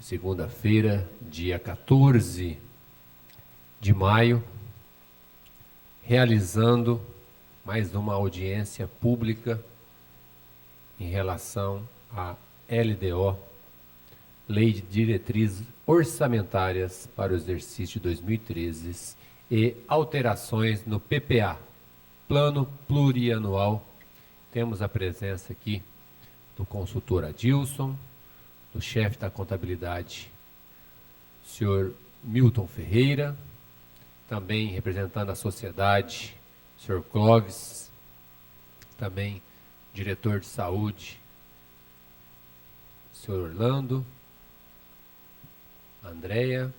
segunda-feira, dia 14 de maio, realizando mais uma audiência pública em relação à LDO, Lei de Diretrizes Orçamentárias para o exercício de 2013 e alterações no PPA, Plano Plurianual. Temos a presença aqui do consultor Adilson, do chefe da contabilidade, senhor Milton Ferreira, também representando a sociedade, senhor Clóvis, também diretor de saúde, senhor Orlando, Andréia,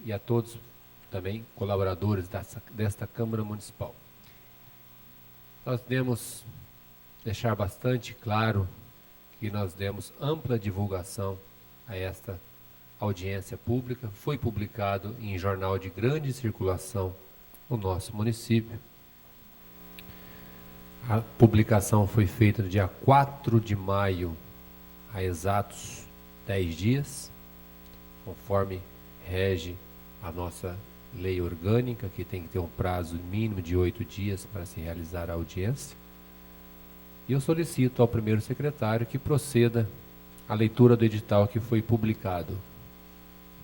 e a todos também colaboradores desta Câmara Municipal. Nós devemos deixar bastante claro que nós demos ampla divulgação a esta audiência pública. Foi publicado em jornal de grande circulação no nosso município. A publicação foi feita no dia 4 de maio, há exatos 10 dias, conforme rege a nossa lei orgânica, que tem que ter um prazo mínimo de 8 dias para se realizar a audiência. E eu solicito ao primeiro secretário que proceda à leitura do edital que foi publicado.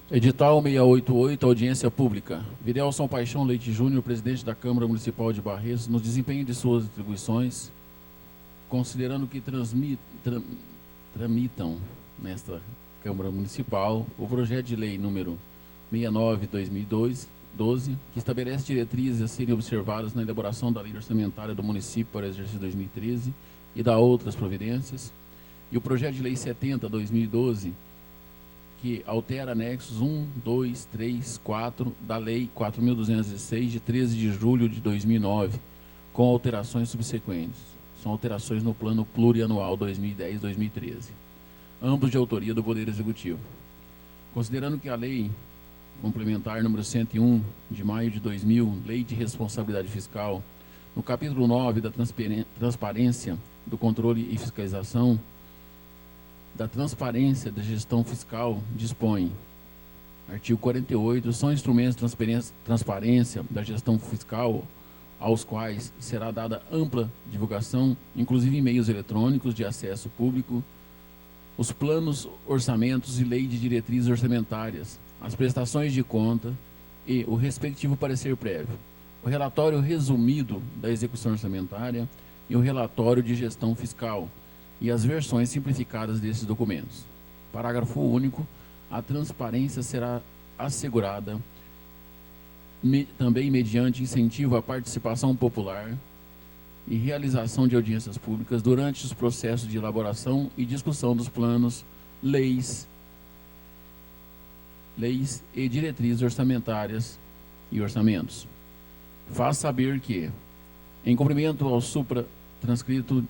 Edital 688, audiência pública. Videlson Paixão Leite Júnior, presidente da Câmara Municipal de Barretos, no desempenho de suas atribuições, considerando que tramitam nesta Câmara Municipal o projeto de lei número 69/2012, que estabelece diretrizes a serem observadas na elaboração da lei orçamentária do município para o exercício 2013 e da outras providências, e o projeto de lei 70/2012, que altera anexos 1, 2, 3, 4 da lei 4.206, de 13 de julho de 2009, com alterações subsequentes. São alterações no Plano Plurianual 2010-2013, ambos de autoria do Poder Executivo. Considerando que a lei complementar número 101, de maio de 2000, Lei de Responsabilidade Fiscal, no capítulo 9 da transparência, do controle e fiscalização, da transparência da gestão fiscal, dispõe, artigo 48, são instrumentos de transparência da gestão fiscal aos quais será dada ampla divulgação, inclusive em meios eletrônicos de acesso público, os planos, orçamentos e lei de diretrizes orçamentárias, as prestações de conta e o respectivo parecer prévio, o relatório resumido da execução orçamentária e o relatório de gestão fiscal e as versões simplificadas desses documentos. Parágrafo único. A transparência será assegurada também mediante incentivo à participação popular e realização de audiências públicas durante os processos de elaboração e discussão dos planos, leis e diretrizes orçamentárias e orçamentos. Faz saber que, em cumprimento ao supra-transcrito,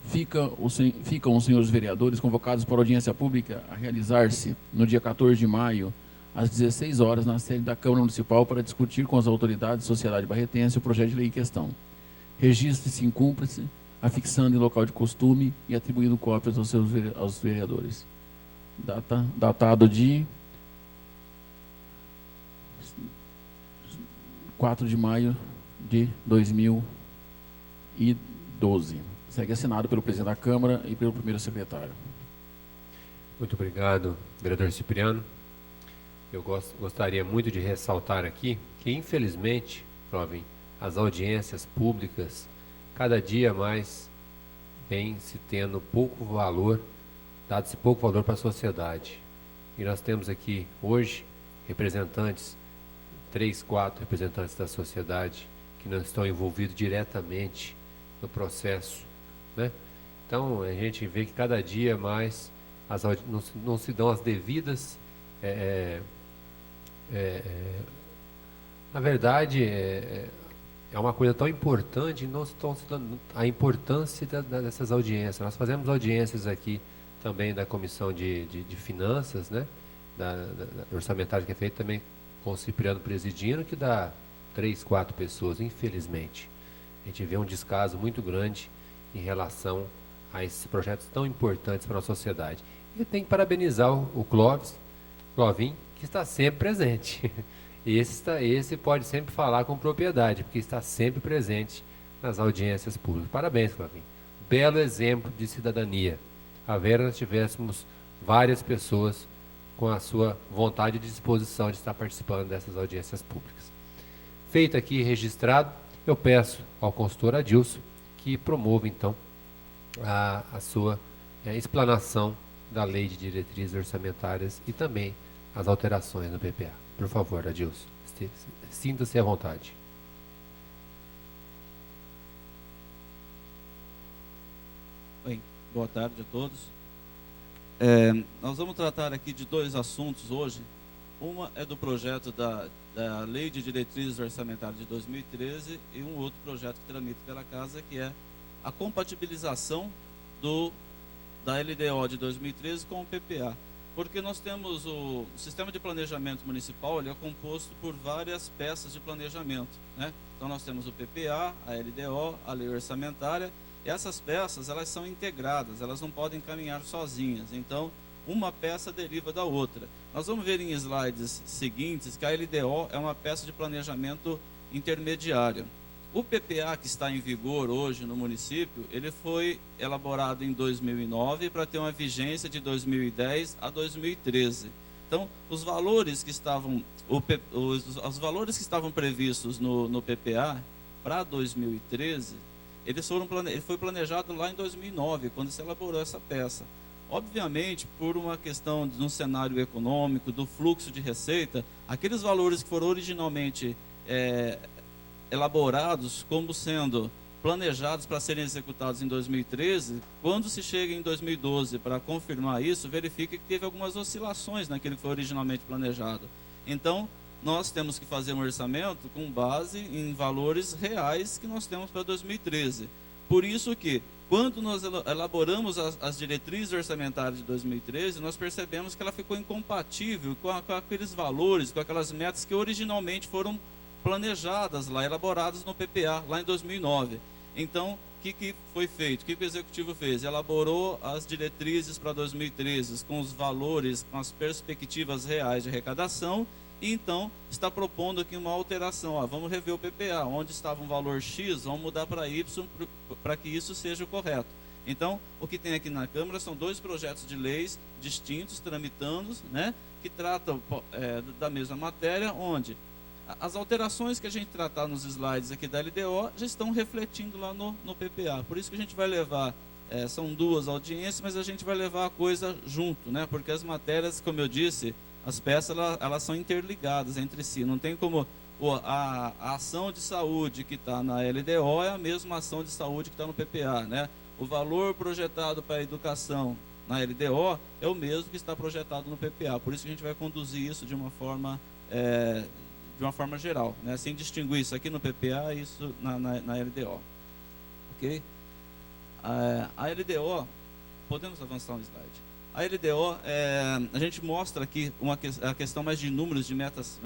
ficam os senhores vereadores convocados para audiência pública a realizar-se no dia 14 de maio, às 16 horas, na sede da Câmara Municipal, para discutir com as autoridades da sociedade barretense o projeto de lei em questão. Registre-se em cúmplice, afixando em local de costume e atribuindo cópias aos vereadores. Datado de 4 de maio de 2012. Segue assinado pelo presidente da Câmara e pelo primeiro secretário. Muito obrigado, vereador Cipriano. Eu gostaria muito de ressaltar aqui que, infelizmente, jovem, as audiências públicas, cada dia mais, vem se tendo pouco valor, dado-se pouco valor para a sociedade. E nós temos aqui, hoje, representantes, 3, 4 representantes da sociedade, que não estão envolvidos diretamente no processo, né? Então, a gente vê que cada dia mais não se dão as devidas... na verdade, é uma coisa tão importante, não estão se dando a importância dessas audiências. Nós fazemos audiências aqui também da Comissão de Finanças, né? Da orçamentária, que é feita também com o Cipriano presidindo, que dá 3, 4 pessoas, infelizmente. A gente vê um descaso muito grande em relação a esses projetos tão importantes para a nossa sociedade. Eu tenho que parabenizar o Clovin, que está sempre presente. Esse pode sempre falar com propriedade, porque está sempre presente nas audiências públicas. Parabéns, Clovin. Belo exemplo de cidadania. A Vera, nós tivéssemos várias pessoas com a sua vontade e disposição de estar participando dessas audiências públicas. Feito aqui, registrado, eu peço ao consultor Adilson que promova, então, a sua explanação da Lei de Diretrizes Orçamentárias e também as alterações no PPA. Por favor, Adilson, sinta-se à vontade. Bem, boa tarde a todos. Nós vamos tratar aqui de dois assuntos hoje. Uma é do projeto da Lei de Diretrizes Orçamentárias de 2013 e um outro projeto que tramita pela Casa, que é a compatibilização da LDO de 2013 com o PPA. Porque nós temos o sistema de planejamento municipal, ele é composto por várias peças de planejamento, né? Então nós temos o PPA, a LDO, a lei orçamentária, e essas peças elas são integradas, elas não podem caminhar sozinhas. Então uma peça deriva da outra. Nós vamos ver em slides seguintes que a LDO é uma peça de planejamento intermediária. O PPA que está em vigor hoje no município, ele foi elaborado em 2009 para ter uma vigência de 2010 a 2013. Então, os valores que estavam, os valores que estavam previstos no PPA para 2013, ele foi planejado lá em 2009, quando se elaborou essa peça. Obviamente, por uma questão de um cenário econômico, do fluxo de receita, aqueles valores que foram originalmente elaborados como sendo planejados para serem executados em 2013, quando se chega em 2012 para confirmar isso, verifica que teve algumas oscilações naquilo que foi originalmente planejado. Então, nós temos que fazer um orçamento com base em valores reais que nós temos para 2013. Por isso que, quando nós elaboramos as diretrizes orçamentárias de 2013, nós percebemos que ela ficou incompatível com aqueles valores, com aquelas metas que originalmente foram planejadas lá, elaboradas no PPA, lá em 2009. Então, o que foi feito? O que o Executivo fez? Elaborou as diretrizes para 2013, com os valores, com as perspectivas reais de arrecadação, e então está propondo aqui uma alteração. Vamos rever o PPA, onde estava um valor X, vamos mudar para Y, para que isso seja o correto. Então, o que tem aqui na Câmara são dois projetos de leis distintos, tramitando, né, que tratam da mesma matéria, onde as alterações que a gente tratar nos slides aqui da LDO já estão refletindo lá no PPA. Por isso que a gente vai levar, são duas audiências, mas a gente vai levar a coisa junto, né? Porque as matérias, como eu disse, as peças elas são interligadas entre si. Não tem como a ação de saúde que está na LDO é a mesma ação de saúde que está no PPA, né? O valor projetado para a educação na LDO é o mesmo que está projetado no PPA. Por isso que a gente vai conduzir isso de uma forma geral, né? Sem distinguir isso aqui no PPA e isso na LDO. Ok? A LDO, podemos avançar um slide. A LDO, a gente mostra aqui a questão mais de números de metas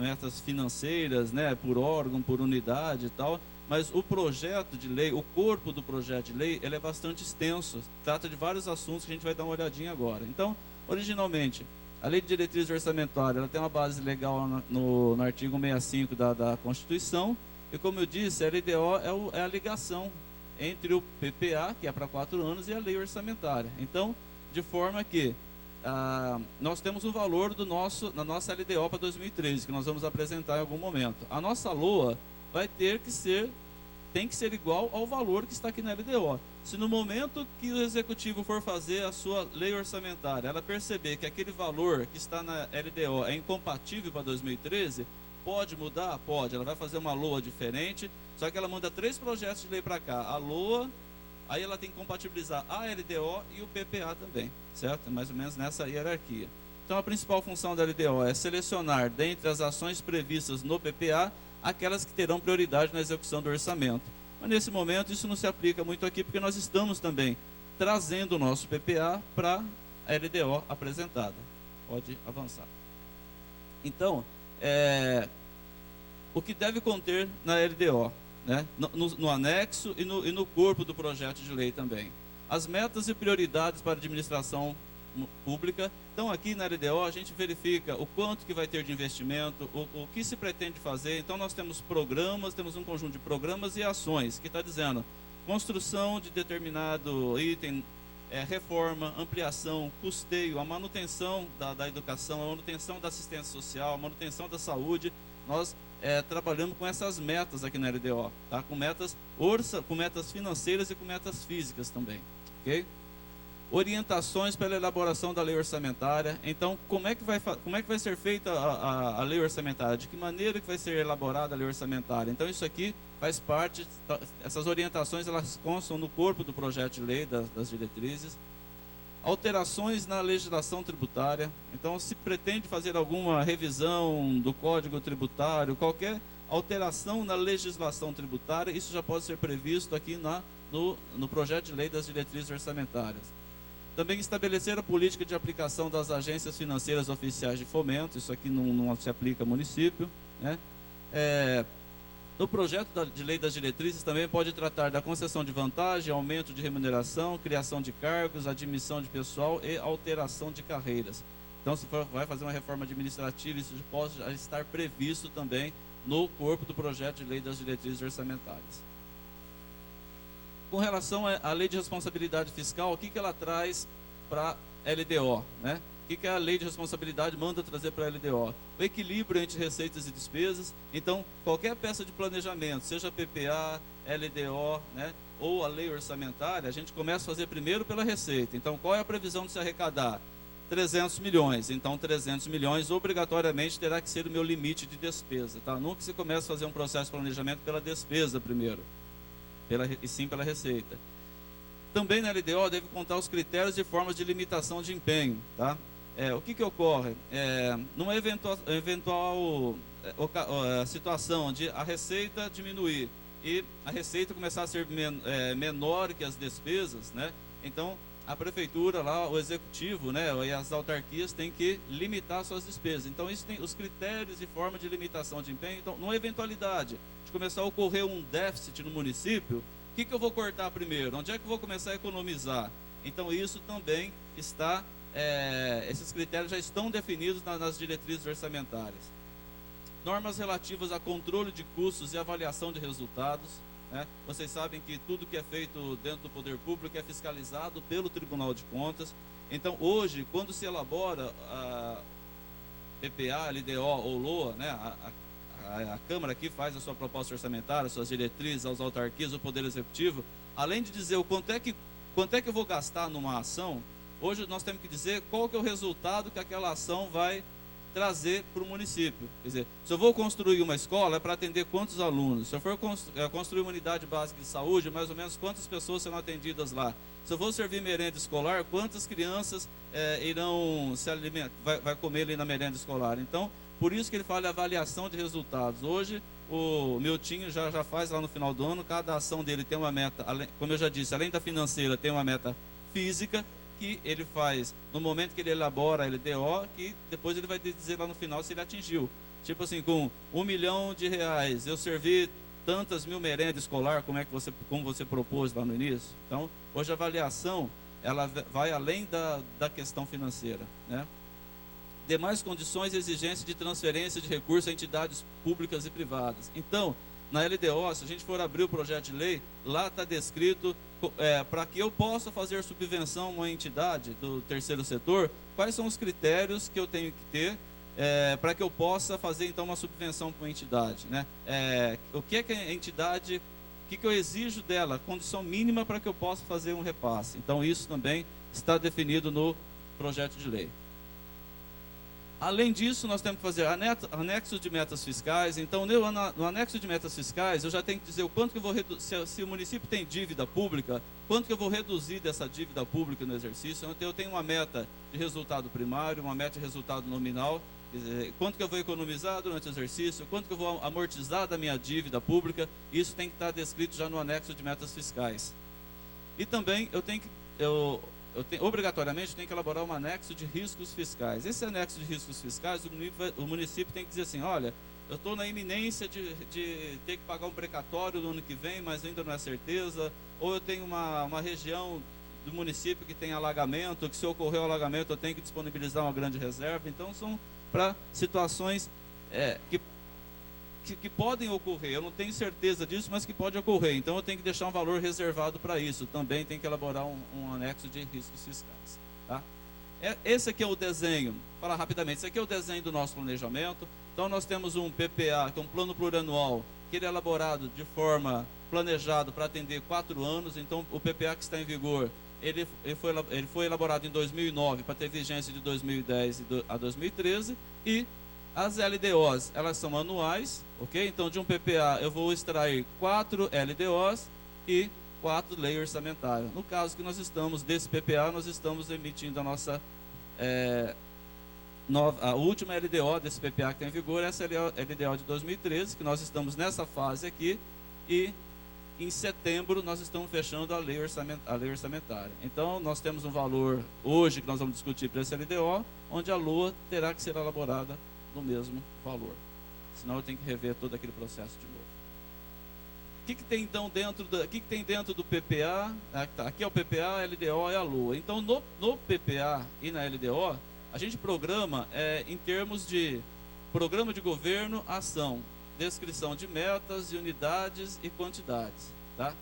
financeiras, né, por órgão, por unidade e tal, mas o projeto de lei, o corpo do projeto de lei, ele é bastante extenso, trata de vários assuntos que a gente vai dar uma olhadinha agora. Então, originalmente, a Lei de Diretrizes Orçamentárias, ela tem uma base legal no artigo 65 da Constituição, e como eu disse, a LDO é a ligação entre o PPA, que é para 4 anos, e a Lei Orçamentária. Então, de forma que nós temos um valor da nossa LDO para 2013, que nós vamos apresentar em algum momento. A nossa LOA tem que ser igual ao valor que está aqui na LDO. Se no momento que o Executivo for fazer a sua lei orçamentária, ela perceber que aquele valor que está na LDO é incompatível para 2013, pode mudar? Pode. Ela vai fazer uma LOA diferente, só que ela manda 3 projetos de lei para cá. A LOA, aí ela tem que compatibilizar a LDO e o PPA também, certo? Mais ou menos nessa hierarquia. Então, a principal função da LDO é selecionar, dentre as ações previstas no PPA, aquelas que terão prioridade na execução do orçamento. Mas, nesse momento, isso não se aplica muito aqui, porque nós estamos também trazendo o nosso PPA para a LDO apresentada. Pode avançar. Então, o que deve conter na LDO, né? No anexo e no corpo do projeto de lei também. As metas e prioridades para a administração pública. Então, aqui na LDO, a gente verifica o quanto que vai ter de investimento, o que se pretende fazer. Então, nós temos programas, temos um conjunto de programas e ações, que está dizendo construção de determinado item, reforma, ampliação, custeio, a manutenção da educação, a manutenção da assistência social, a manutenção da saúde. Nós trabalhamos com essas metas aqui na LDO, tá? Com metas financeiras e com metas físicas também, ok? Orientações para a elaboração da lei orçamentária. Então, como é que vai ser feita a lei orçamentária? De que maneira que vai ser elaborada a lei orçamentária? Então, isso aqui faz parte, essas orientações elas constam no corpo do projeto de lei, das diretrizes. Alterações na legislação tributária. Então, se pretende fazer alguma revisão do Código Tributário, qualquer alteração na legislação tributária, isso já pode ser previsto aqui no projeto de lei das diretrizes orçamentárias. Também estabelecer a política de aplicação das agências financeiras oficiais de fomento, isso aqui não se aplica ao município, né? No projeto de lei das diretrizes também pode tratar da concessão de vantagem, aumento de remuneração, criação de cargos, admissão de pessoal e alteração de carreiras. Então, se vai fazer uma reforma administrativa, isso pode já estar previsto também no corpo do projeto de lei das diretrizes orçamentárias. Com relação à lei de responsabilidade fiscal, o que ela traz para a LDO, né? O que a lei de responsabilidade manda trazer para a LDO? O equilíbrio entre receitas e despesas. Então, qualquer peça de planejamento, seja PPA, LDO, né, ou a lei orçamentária, a gente começa a fazer primeiro pela receita. Então, qual é a previsão de se arrecadar? 300 milhões. Então, 300 milhões obrigatoriamente terá que ser o meu limite de despesa. Tá? Nunca se começa a fazer um processo de planejamento pela despesa primeiro, e sim pela receita. Também na LDO deve contar os critérios e formas de limitação de empenho. Tá? O que ocorre? Numa eventual situação de a receita diminuir e a receita começar a ser menor que as despesas, né? Então, a prefeitura, lá, o executivo, né, e as autarquias têm que limitar suas despesas. Então, isso tem os critérios e formas de limitação de empenho. Então, numa eventualidade de começar a ocorrer um déficit no município, o que eu vou cortar primeiro? Onde é que eu vou começar a economizar? Então, isso também está, esses critérios já estão definidos nas diretrizes orçamentárias. Normas relativas a controle de custos e avaliação de resultados. Né? Vocês sabem que tudo que é feito dentro do poder público é fiscalizado pelo Tribunal de Contas. Então, hoje, quando se elabora a PPA, LDO ou LOA, né, a Câmara aqui faz a sua proposta orçamentária, suas diretrizes aos autarquias, o Poder Executivo, além de dizer o quanto é que eu vou gastar numa ação, hoje nós temos que dizer qual que é o resultado que aquela ação vai trazer para o município. Quer dizer, se eu vou construir uma escola, é para atender quantos alunos? Se eu for construir uma unidade básica de saúde, mais ou menos quantas pessoas serão atendidas lá? Se eu vou servir merenda escolar, quantas crianças irão se alimentar, vai comer ali na merenda escolar? Então, por isso que ele fala de avaliação de resultados. Hoje, o Miltinho já faz lá no final do ano, cada ação dele tem uma meta, como eu já disse, além da financeira, tem uma meta física, que ele faz no momento que ele elabora a LDO, que depois ele vai dizer lá no final se ele atingiu. Tipo assim, com R$1 milhão, eu servi tantas mil merendas escolar, como você propôs lá no início. Então, hoje a avaliação, ela vai além da questão financeira, né? Demais condições e exigências de transferência de recursos a entidades públicas e privadas. Então, na LDO, se a gente for abrir o projeto de lei, lá está descrito, para que eu possa fazer subvenção a uma entidade do terceiro setor, quais são os critérios que eu tenho que ter para que eu possa fazer, então, uma subvenção para uma entidade, né? O que é que a entidade, o que eu exijo dela, condição mínima para que eu possa fazer um repasse. Então, isso também está definido no projeto de lei. Além disso, nós temos que fazer anexos de metas fiscais. Então, no anexo de metas fiscais, eu já tenho que dizer o quanto que eu vou reduzir, se o município tem dívida pública, quanto que eu vou reduzir dessa dívida pública no exercício. Então, eu tenho uma meta de resultado primário, uma meta de resultado nominal, quanto que eu vou economizar durante o exercício, quanto que eu vou amortizar da minha dívida pública. Isso tem que estar descrito já no anexo de metas fiscais. E também obrigatoriamente tem que elaborar um anexo de riscos fiscais. Esse anexo de riscos fiscais, o município tem que dizer assim, olha, eu estou na iminência de ter que pagar um precatório no ano que vem, mas ainda não é certeza, ou eu tenho uma região do município que tem alagamento, que se ocorrer o alagamento eu tenho que disponibilizar uma grande reserva. Então são para situações que podem ocorrer. Eu não tenho certeza disso, mas que pode ocorrer. Então eu tenho que deixar um valor reservado para isso. Também tem que elaborar um anexo de riscos fiscais. Tá? Esse aqui é o desenho, vou falar rapidamente, esse aqui é o desenho do nosso planejamento. Então nós temos um PPA, que é um plano plurianual, que ele é elaborado de forma planejada para atender 4 anos. Então o PPA que está em vigor, ele foi elaborado em 2009 para ter vigência de 2010 a 2013. E as LDOs, elas são anuais, ok? Então de um PPA eu vou extrair 4 LDOs e 4 leis orçamentárias. No caso que nós estamos, desse PPA, nós estamos emitindo a nossa a última LDO desse PPA que está em vigor, essa LDO de 2013, que nós estamos nessa fase aqui, e em setembro nós estamos fechando a lei orçamentária. Então nós temos um valor hoje que nós vamos discutir para essa LDO, onde a LOA terá que ser elaborada no mesmo valor. Senão eu tenho que rever todo aquele processo de novo. O que tem então dentro do PPA? Aqui é o PPA, a LDO e a LOA. Então no PPA e na LDO, a gente programa em termos de programa de governo, ação, descrição de metas e unidades e quantidades, tá?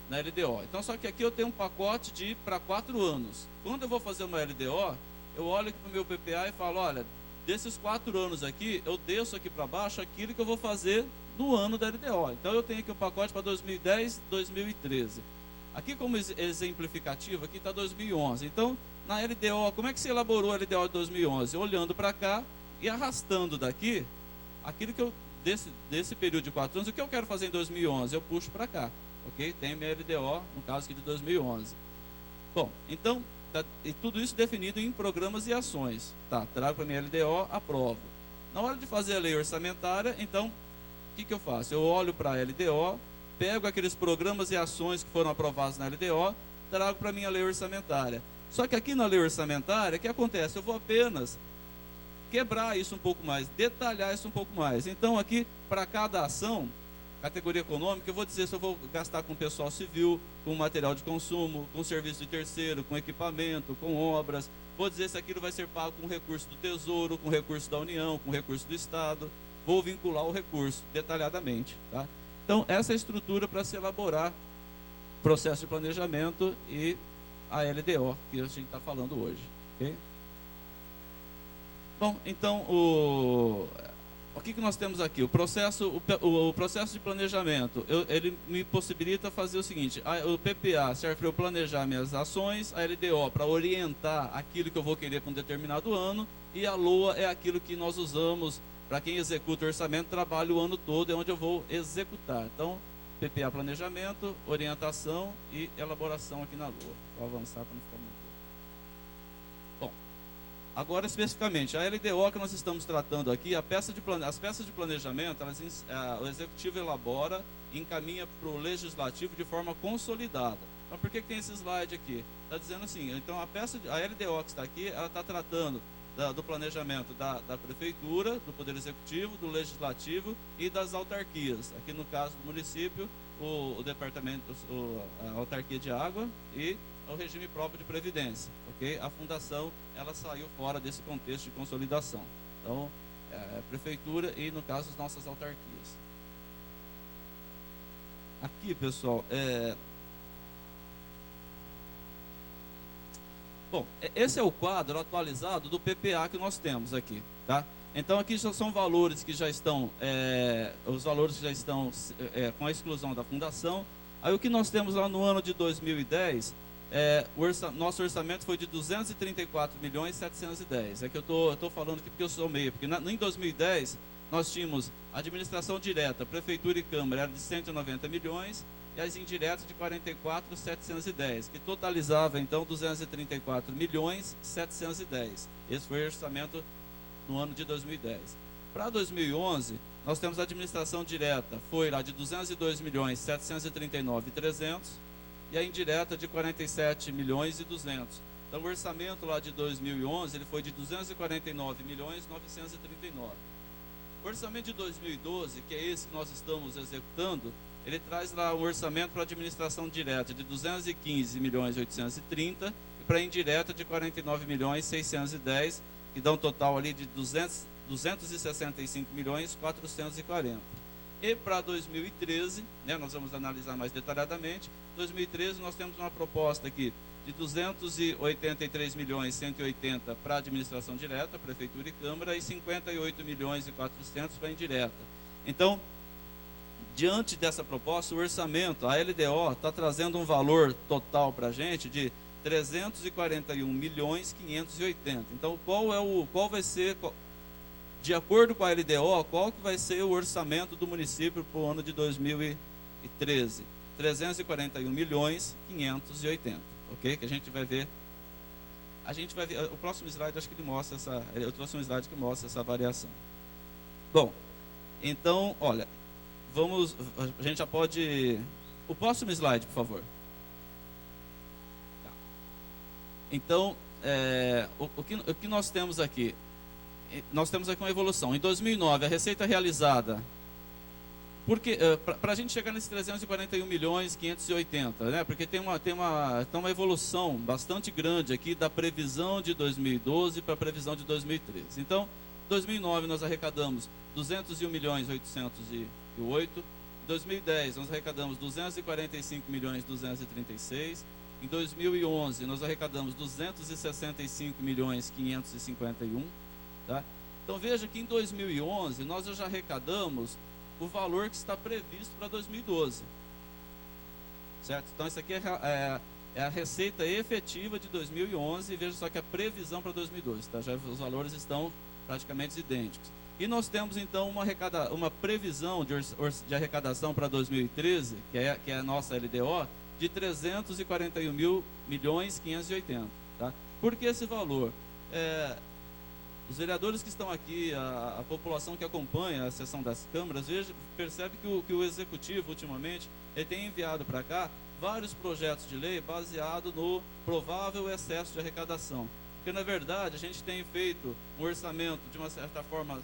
Na LDO. Então só que aqui eu tenho um pacote para 4 anos. Quando eu vou fazer uma LDO, eu olho aqui para o meu PPA e falo, olha, desses 4 anos aqui, eu desço aqui para baixo aquilo que eu vou fazer no ano da LDO. Então eu tenho aqui um pacote para 2010, 2013. Aqui como exemplificativo, aqui está 2011. Então, na LDO, como é que se elaborou a LDO de 2011? Olhando para cá e arrastando daqui, aquilo que eu, desse período de 4 anos, o que eu quero fazer em 2011? Eu puxo para cá, ok? Tem minha LDO, no caso aqui de 2011. Bom, então, e tudo isso definido em programas e ações. Tá, trago para minha LDO, aprovo. Na hora de fazer a lei orçamentária, então, o que eu faço? Eu olho para a LDO, pego aqueles programas e ações que foram aprovados na LDO, trago para a minha lei orçamentária. Só que aqui na lei orçamentária, o que acontece? Eu vou apenas quebrar isso um pouco mais, detalhar isso um pouco mais. Então aqui, para cada ação, categoria econômica, eu vou dizer se eu vou gastar com pessoal civil, com material de consumo, com serviço de terceiro, com equipamento, com obras. Vou dizer se aquilo vai ser pago com recurso do Tesouro, com recurso da União, com recurso do Estado. Vou vincular o recurso detalhadamente, tá? Então, essa é a estrutura para se elaborar processo de planejamento e a LDO, que a gente está falando hoje. Okay? Bom, então, o que nós temos aqui? O processo de planejamento, ele me possibilita fazer o seguinte, o PPA serve para eu planejar minhas ações, a LDO para orientar aquilo que eu vou querer para um determinado ano, e a LOA é aquilo que nós usamos para quem executa o orçamento, trabalha o ano todo, é onde eu vou executar. Então, PPA planejamento, orientação e elaboração aqui na LOA. Vou avançar para não ficar muito. Bom, agora especificamente, a LDO que nós estamos tratando aqui, as peças de planejamento, o executivo elabora e encaminha para o legislativo de forma consolidada. Então, por que tem esse slide aqui? Está dizendo assim, então a LDO que está aqui, ela está tratando do planejamento da prefeitura, do poder executivo, do legislativo e das autarquias. Aqui no caso do município, o departamento, a autarquia de água e o regime próprio de previdência. Okay? A fundação, ela saiu fora desse contexto de consolidação. Então, prefeitura e, no caso, as nossas autarquias. Aqui, pessoal, bom, esse é o quadro atualizado do PPA que nós temos aqui, tá? Então aqui já são valores que já estão, os valores que já estão com a exclusão da fundação. Aí o que nós temos lá no ano de 2010, nosso orçamento foi de 234.710. É que eu estou falando aqui porque eu somei, porque em 2010 nós tínhamos administração direta, prefeitura e câmara, era de 190 milhões, e as indiretas de 44.710, que totalizava então 234.710. Esse foi o orçamento no ano de 2010. Para 2011, nós temos a administração direta, foi lá de 202.739.300, e a indireta de 47.200. Então o orçamento lá de 2011, ele foi de 249.939. O orçamento de 2012, que é esse que nós estamos executando, ele traz lá um orçamento para administração direta de 215.830 e para indireta de 49.610, que dá um total ali de 265.440. E para 2013, né, nós vamos analisar mais detalhadamente. 2013 nós temos uma proposta aqui de 283.180 para a administração direta, prefeitura e câmara, e 58.400.000 para a indireta. Então, diante dessa proposta, o orçamento, a LDO, está trazendo um valor total para a gente de 341.580.000. Então, qual vai ser, de acordo com a LDO, qual que vai ser o orçamento do município para o ano de 2013? 341.580.000, ok? Que a gente vai ver. O próximo slide, acho que ele mostra eu trouxe um slide que mostra essa variação. Bom, então, olha, a gente já pode. O próximo slide, por favor. Tá. Então, o que nós temos aqui? Nós temos aqui uma evolução. Em 2009, a receita realizada, porque para a gente chegar nesses 341.580.000, né? Porque tem uma evolução bastante grande aqui da previsão de 2012 para a previsão de 2013. Então, em 2009 nós arrecadamos 201.808.000. Em 2010 nós arrecadamos 245.236.000. Em 2011 nós arrecadamos 265.551.000. Tá? Então veja que em 2011 nós já arrecadamos o valor que está previsto para 2012. Certo? Então isso aqui é a receita efetiva de 2011, e veja só que a previsão para 2012. Tá? Já os valores estão praticamente idênticos. E nós temos então uma previsão de arrecadação para 2013, que é a nossa LDO, de 341.580.000. Tá? Por que esse valor? Os vereadores que estão aqui, a população que acompanha a sessão das câmaras, percebe que o executivo, ultimamente, ele tem enviado para cá vários projetos de lei baseados no provável excesso de arrecadação. Porque, na verdade, a gente tem feito um orçamento, de uma certa forma,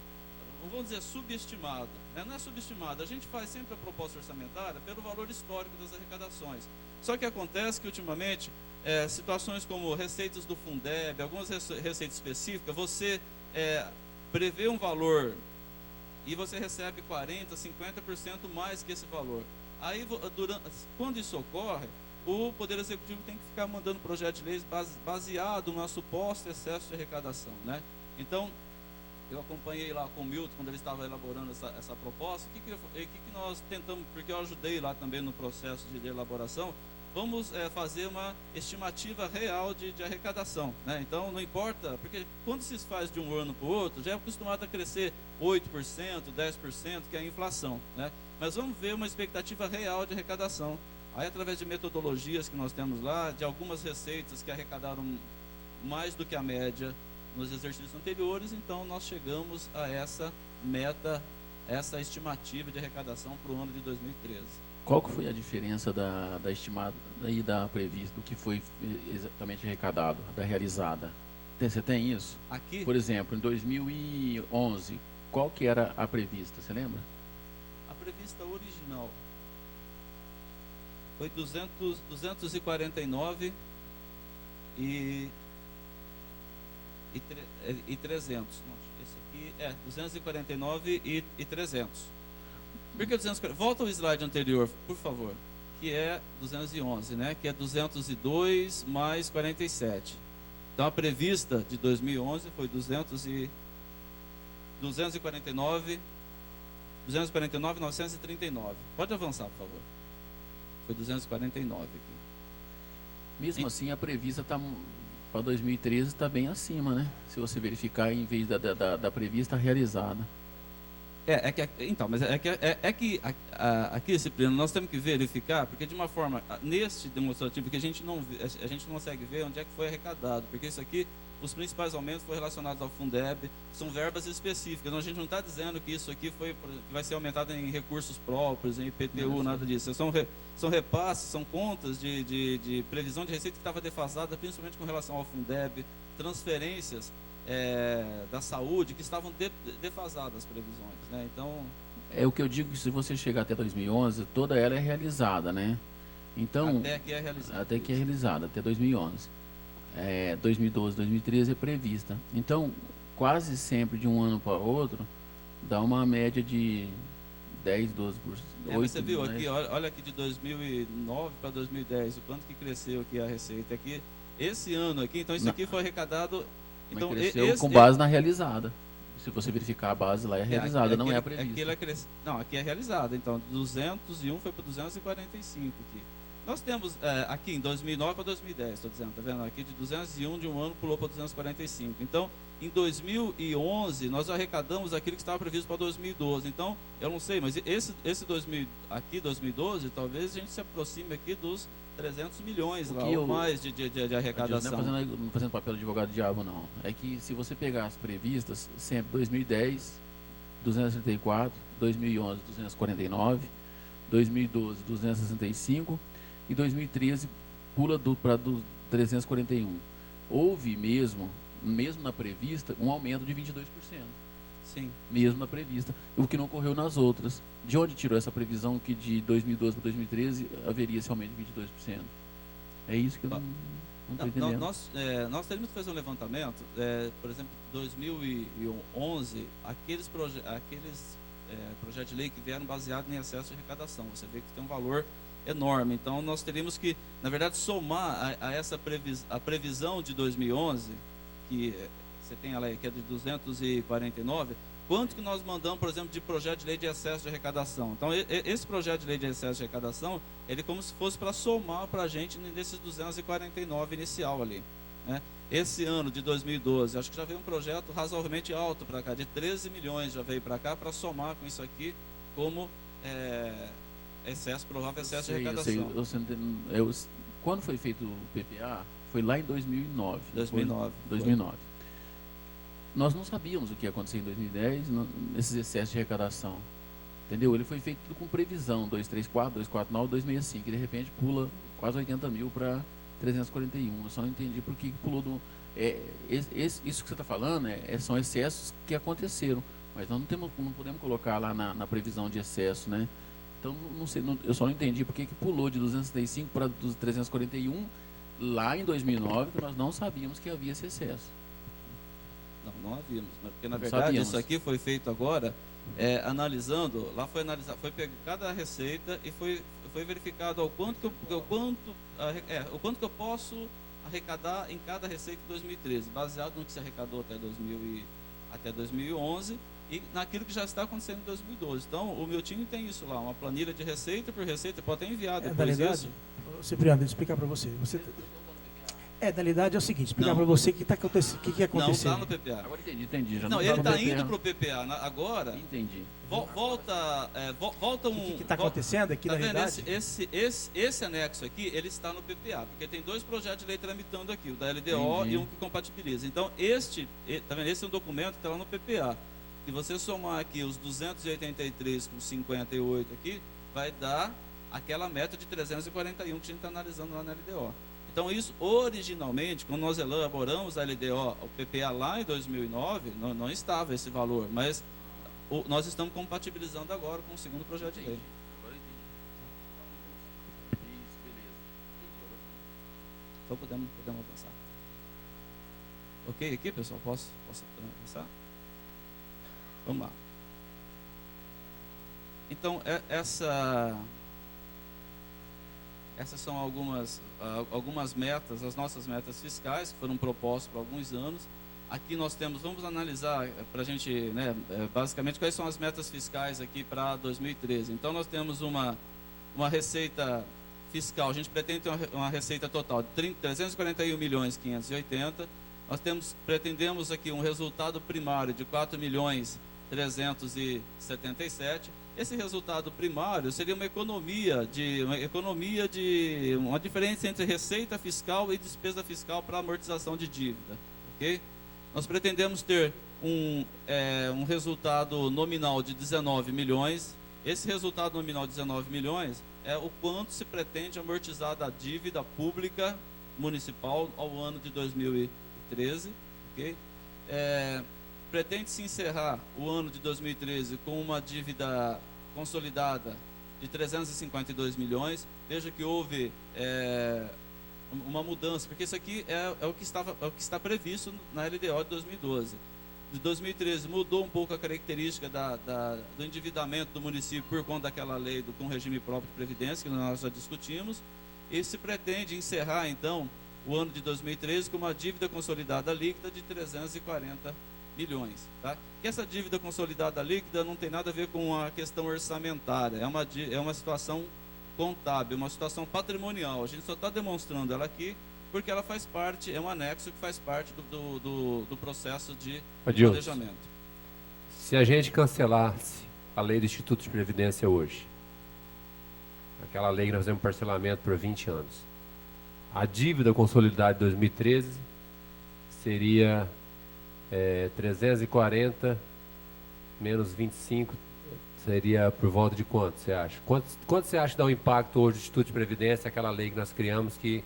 vamos dizer, subestimado. Né? Não é subestimado, a gente faz sempre a proposta orçamentária pelo valor histórico das arrecadações. Só que acontece que, ultimamente, situações como receitas do Fundeb, algumas receitas específicas, você prevê um valor e você recebe 40%, 50% mais que esse valor. Aí, quando isso ocorre, o Poder Executivo tem que ficar mandando projeto de leis baseado no suposto excesso de arrecadação. Né? Então, eu acompanhei lá com o Milton, quando ele estava elaborando essa proposta. O que nós tentamos, porque eu ajudei lá também no processo de elaboração, vamos fazer uma estimativa real de arrecadação. Né? Então, não importa, porque quando se faz de um ano para o outro, já é acostumado a crescer 8%, 10%, que é a inflação. Né? Mas vamos ver uma expectativa real de arrecadação. Aí, através de metodologias que nós temos lá, de algumas receitas que arrecadaram mais do que a média nos exercícios anteriores, então nós chegamos a essa meta, essa estimativa de arrecadação para o ano de 2013. Qual que foi a diferença da estimada e da prevista, do que foi exatamente arrecadado, da realizada? Você tem isso? Aqui? Por exemplo, em 2011, qual que era a prevista, você lembra? A prevista original foi 249 e 300. Esse aqui 249 e 300. Por que 240? Volta ao slide anterior, por favor, que é 211, né? Que é 202 mais 47. Então a prevista de 2011 foi 249.939. Pode avançar, por favor. Foi 249 aqui. Mesmo assim, a prevista está para 2013 está bem acima, né? Se você verificar, em vez da prevista realizada. Mas aqui, Cipriano, nós temos que verificar, porque de uma forma, neste demonstrativo, que a gente não consegue ver onde é que foi arrecadado, porque isso aqui, os principais aumentos foram relacionados ao Fundeb, são verbas específicas. Então, a gente não está dizendo que isso aqui que vai ser aumentado em recursos próprios, em IPTU, nada disso. São repasses, são contas de previsão de receita que estava defasada, principalmente com relação ao Fundeb, transferências da saúde que estavam defasadas as previsões. Né? Então, É o que eu digo, que se você chegar até 2011, toda ela é realizada, né? Então, Até aqui é realizado. até que é realizada, até 2011. 2012, 2013 é prevista. Então, quase sempre de um ano para outro, dá uma média de 10, 12%. Mas você viu 8, né? aqui, olha aqui de 2009 para 2010, o quanto que cresceu aqui a receita. Aqui, esse ano aqui, então isso aqui foi arrecadado. Mas Então, cresceu com base na realizada. Se você verificar a base lá, é realizada, não é a prevista. Não, aqui é realizada. Então, 201 foi para 245 aqui. Nós temos aqui em 2009 para 2010, estou dizendo, tá vendo? Aqui de 201 de um ano pulou para 245. Então, em 2011, nós arrecadamos aquilo que estava previsto para 2012. Então, eu não sei, mas esse 2012, talvez a gente se aproxime aqui dos 300 milhões lá, ou mais de arrecadação. Não é fazendo papel de advogado diabo, não. É que se você pegar as previstas, sempre 2010, 234, 2011, 249, 2012, 265 e 2013 pula para 341. Houve mesmo na prevista, um aumento de 22%. Sim. Mesmo na prevista, o que não ocorreu nas outras. De onde tirou essa previsão que de 2012 para 2013 haveria esse aumento de 22%? É isso que eu não estou entendendo. Nós teríamos que fazer um levantamento, por exemplo, 2011, aqueles projetos de lei que vieram baseados em excesso de arrecadação. Você vê que tem um valor enorme. Então, nós teríamos que, na verdade, somar a previsão de 2011, que você tem ela aí, que é de 249, quanto que nós mandamos, por exemplo, de projeto de lei de excesso de arrecadação. Então, esse projeto de lei de excesso de arrecadação, ele como se fosse para somar para a gente nesses 249 inicial ali, né? Esse ano de 2012, acho que já veio um projeto razoavelmente alto para cá, de 13 milhões já veio para cá, para somar com isso aqui como provável excesso de arrecadação. Quando foi feito o PPA, foi lá em 2009. 2009. Nós não sabíamos o que ia acontecer em 2010, esses excessos de arrecadação. Entendeu? Ele foi feito tudo com previsão, 234, 249, 265, e de repente pula quase 80 mil para 341. Eu só não entendi por que pulou do... isso que você está falando são excessos que aconteceram, mas nós não podemos colocar lá na previsão de excesso, né? Então, não sei, eu só não entendi por que pulou de 265 para 341 lá em 2009, que nós não sabíamos que havia esse excesso. Não havíamos, porque na verdade isso aqui foi feito agora, analisando, lá foi pego cada receita e foi verificado o quanto que eu posso arrecadar em cada receita de 2013, baseado no que se arrecadou até 2011 e naquilo que já está acontecendo em 2012. Então, o meu time tem isso lá, uma planilha de receita por receita, pode até enviar depois isso. Cipriano, deixa eu explicar para você. Na realidade é o seguinte, explicar para você o que acontecendo. Não está no PPA. Agora entendi. Já não, ele está indo para o PPA. Agora, entendi. Volta um... O que está acontecendo aqui, na realidade? Esse anexo aqui, ele está no PPA, porque tem dois projetos de lei tramitando aqui, o da LDO e um que compatibiliza. Então, tá vendo? Esse é um documento que está lá no PPA. Se você somar aqui os 283 com 58 aqui, vai dar aquela meta de 341 que a gente está analisando lá na LDO. Então, isso, originalmente, quando nós elaboramos a LDO, o PPA lá em 2009, não estava esse valor, mas nós estamos compatibilizando agora com o segundo projeto de lei. Agora entendi. Isso, beleza. Então, podemos avançar. Ok aqui, pessoal? Posso avançar? Vamos lá. Então, essas são algumas metas, as nossas metas fiscais, que foram propostas por alguns anos. Aqui nós vamos analisar para a gente, basicamente, quais são as metas fiscais aqui para 2013. Então, nós temos uma receita fiscal, a gente pretende ter uma receita total de 341.580.000. Nós pretendemos aqui um resultado primário de 4.377.000. Esse resultado primário seria uma diferença entre receita fiscal e despesa fiscal para amortização de dívida, ok? Nós pretendemos ter um resultado nominal de 19 milhões. Esse resultado nominal de 19 milhões é o quanto se pretende amortizar da dívida pública municipal ao ano de 2013, ok? pretende-se encerrar o ano de 2013 com uma dívida consolidada de 352 milhões. Veja que houve uma mudança, porque isso aqui é o que está previsto na LDO de 2012. De 2013 mudou um pouco a característica do endividamento do município por conta daquela lei com regime próprio de previdência, que nós já discutimos, e se pretende encerrar, então, o ano de 2013 com uma dívida consolidada líquida de 340 milhões. Tá? Que essa dívida consolidada líquida não tem nada a ver com a questão orçamentária, é uma situação contábil, uma situação patrimonial. A gente só está demonstrando ela aqui porque ela faz parte, é um anexo que faz parte do processo de planejamento. Se a gente cancelasse a lei do Instituto de Previdência hoje, aquela lei que nós fizemos parcelamento por 20 anos, a dívida consolidada de 2013 seria 340 menos 25, seria por volta de quanto você acha? Quanto você acha que dá um impacto hoje do Instituto de Previdência, aquela lei que nós criamos que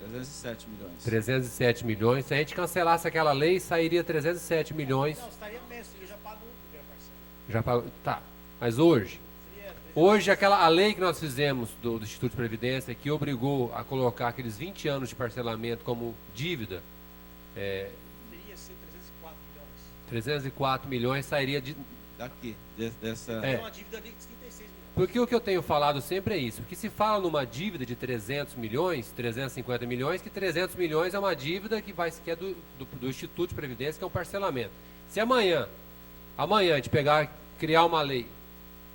307 milhões. 307 milhões. Se a gente cancelasse aquela lei, sairia 307 milhões. Não, estaria mesmo, eu já pago a primeira parcela. Já pagou. Tá. Mas hoje a lei que nós fizemos do Instituto de Previdência, que obrigou a colocar aqueles 20 anos de parcelamento como dívida, Deveria ser 304 milhões. 304 milhões sairia de... Daqui, dessa... É uma dívida líquida de 36 milhões. Porque o que eu tenho falado sempre é isso. Porque se fala numa dívida de 300 milhões, 350 milhões, que 300 milhões é uma dívida que é do Instituto de Previdência, que é um parcelamento. Se amanhã a gente criar uma lei,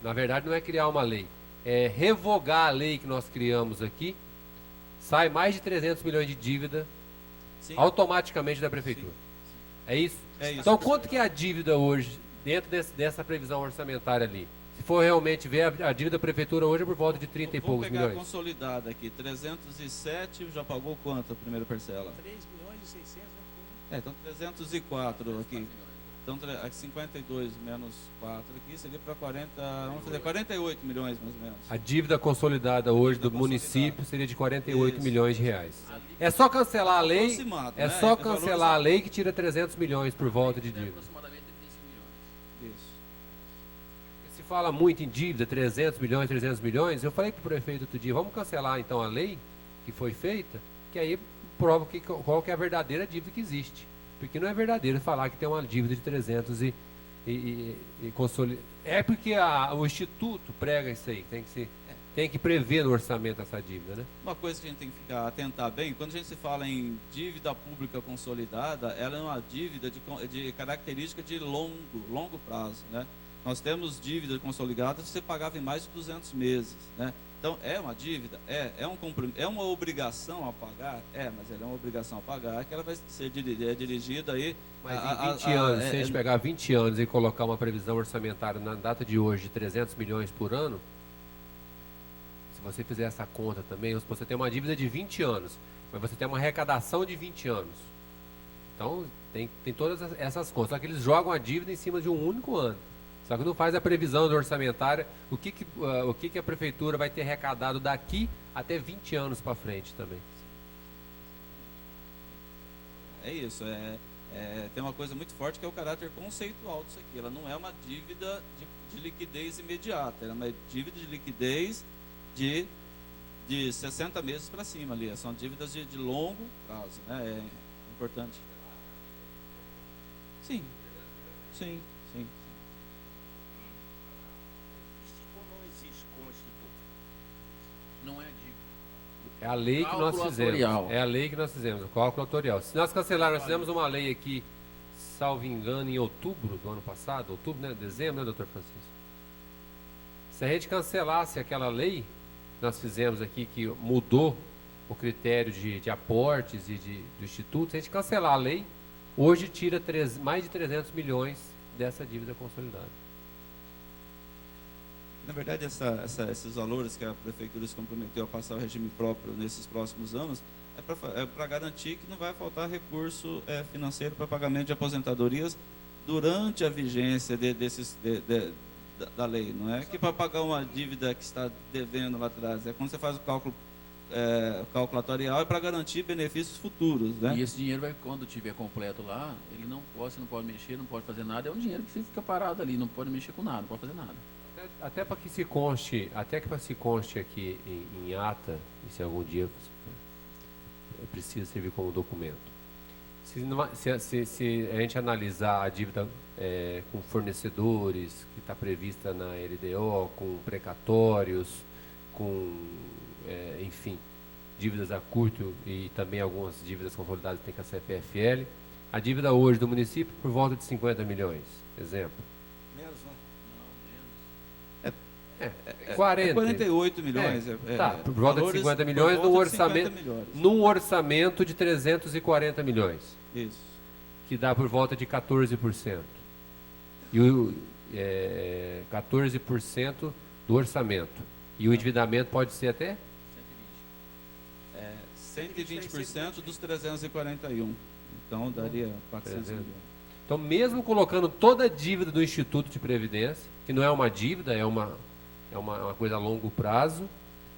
na verdade não é criar uma lei, é revogar a lei que nós criamos aqui, sai mais de 300 milhões de dívida Sim. automaticamente da Prefeitura. Sim. É isso? É isso. Então quanto que é a dívida hoje, dentro dessa previsão orçamentária ali? Se for realmente ver, a dívida da Prefeitura hoje é por volta de 30 e poucos pegar milhões. a consolidada aqui, 307, já pagou quanto a primeira parcela? 3 milhões e 600, né? Então 304 aqui. Então 52 menos 4 aqui seria para 48 milhões mais ou menos. A dívida consolidada hoje do município seria de 48 milhões de reais. É só cancelar a lei, Aproximado, é né? só É cancelar valores- a lei que tira 300 milhões por volta de dívida. Aproximadamente 35 milhões. Isso. Se fala muito em dívida, 300 milhões, eu falei para o prefeito outro dia, vamos cancelar então a lei que foi feita, que aí prova qual que é a verdadeira dívida que existe. Porque não é verdadeiro falar que tem uma dívida de 300 e consolidar. É porque o Instituto prega isso aí, tem que prever no orçamento essa dívida, né? Uma coisa que a gente tem que atentar bem, quando a gente se fala em dívida pública consolidada, ela é uma dívida de característica de longo prazo, né? Nós temos dívida consolidada que você pagava em mais de 200 meses, né? Então, é uma dívida? É uma obrigação a pagar? Mas ela é uma obrigação a pagar, que ela vai ser dirigida aí... Mas em 20 anos, se a gente pegar 20 anos e colocar uma previsão orçamentária na data de hoje de 300 milhões por ano, se você fizer essa conta também, você tem uma dívida de 20 anos, mas você tem uma arrecadação de 20 anos. Então, tem todas essas contas. Só que eles jogam a dívida em cima de um único ano. Só que não faz a previsão orçamentária, o que a prefeitura vai ter arrecadado daqui até 20 anos para frente também. É isso, tem uma coisa muito forte que é o caráter conceitual disso aqui. Ela não é uma dívida de liquidez imediata, ela é uma dívida de liquidez de 60 meses para cima ali. São dívidas de longo prazo, né? É importante. Sim. Ou não existe como instituto? Não é dívida. É a lei que nós fizemos. Calculatorial. É a lei que nós fizemos, o cálculo autorial. Se nós cancelarmos, nós fizemos uma lei aqui, salvo engano, em outubro do ano passado, outubro, né? Dezembro, né, doutor Francisco? Se a gente cancelasse aquela lei, nós fizemos aqui, que mudou o critério de aportes e do Instituto, se a gente cancelar a lei, hoje tira mais de 300 milhões dessa dívida consolidada. Na verdade, esses valores que a prefeitura se comprometeu a passar o regime próprio nesses próximos anos é para garantir que não vai faltar recurso financeiro para pagamento de aposentadorias durante a vigência da lei. Não é que para pagar uma dívida que está devendo lá atrás. É quando você faz o cálculo calculatorial e para garantir benefícios futuros, né? E esse dinheiro, quando tiver completo lá, ele você não pode mexer, não pode fazer nada, é um dinheiro que fica parado ali, não pode mexer com nada, não pode fazer nada. Até para que se conste, aqui em ata, e se algum dia precisa servir como documento. Se a gente analisar a dívida com fornecedores, que está prevista na LDO, com precatórios, com, enfim, dívidas a curto e também algumas dívidas consolidadas que tem com a CPFL, a dívida hoje do município por volta de 50 milhões, exemplo. Menos, né? 40. 48 milhões. Tá, por volta de 50 milhões num orçamento de 340 milhões. Isso. Que dá por volta de 14%. E 14% do orçamento. E o endividamento pode ser até? 120% dos 341. Então, daria 400 milhões. Então, mesmo colocando toda a dívida do Instituto de Previdência, que não é uma dívida, é uma coisa a longo prazo,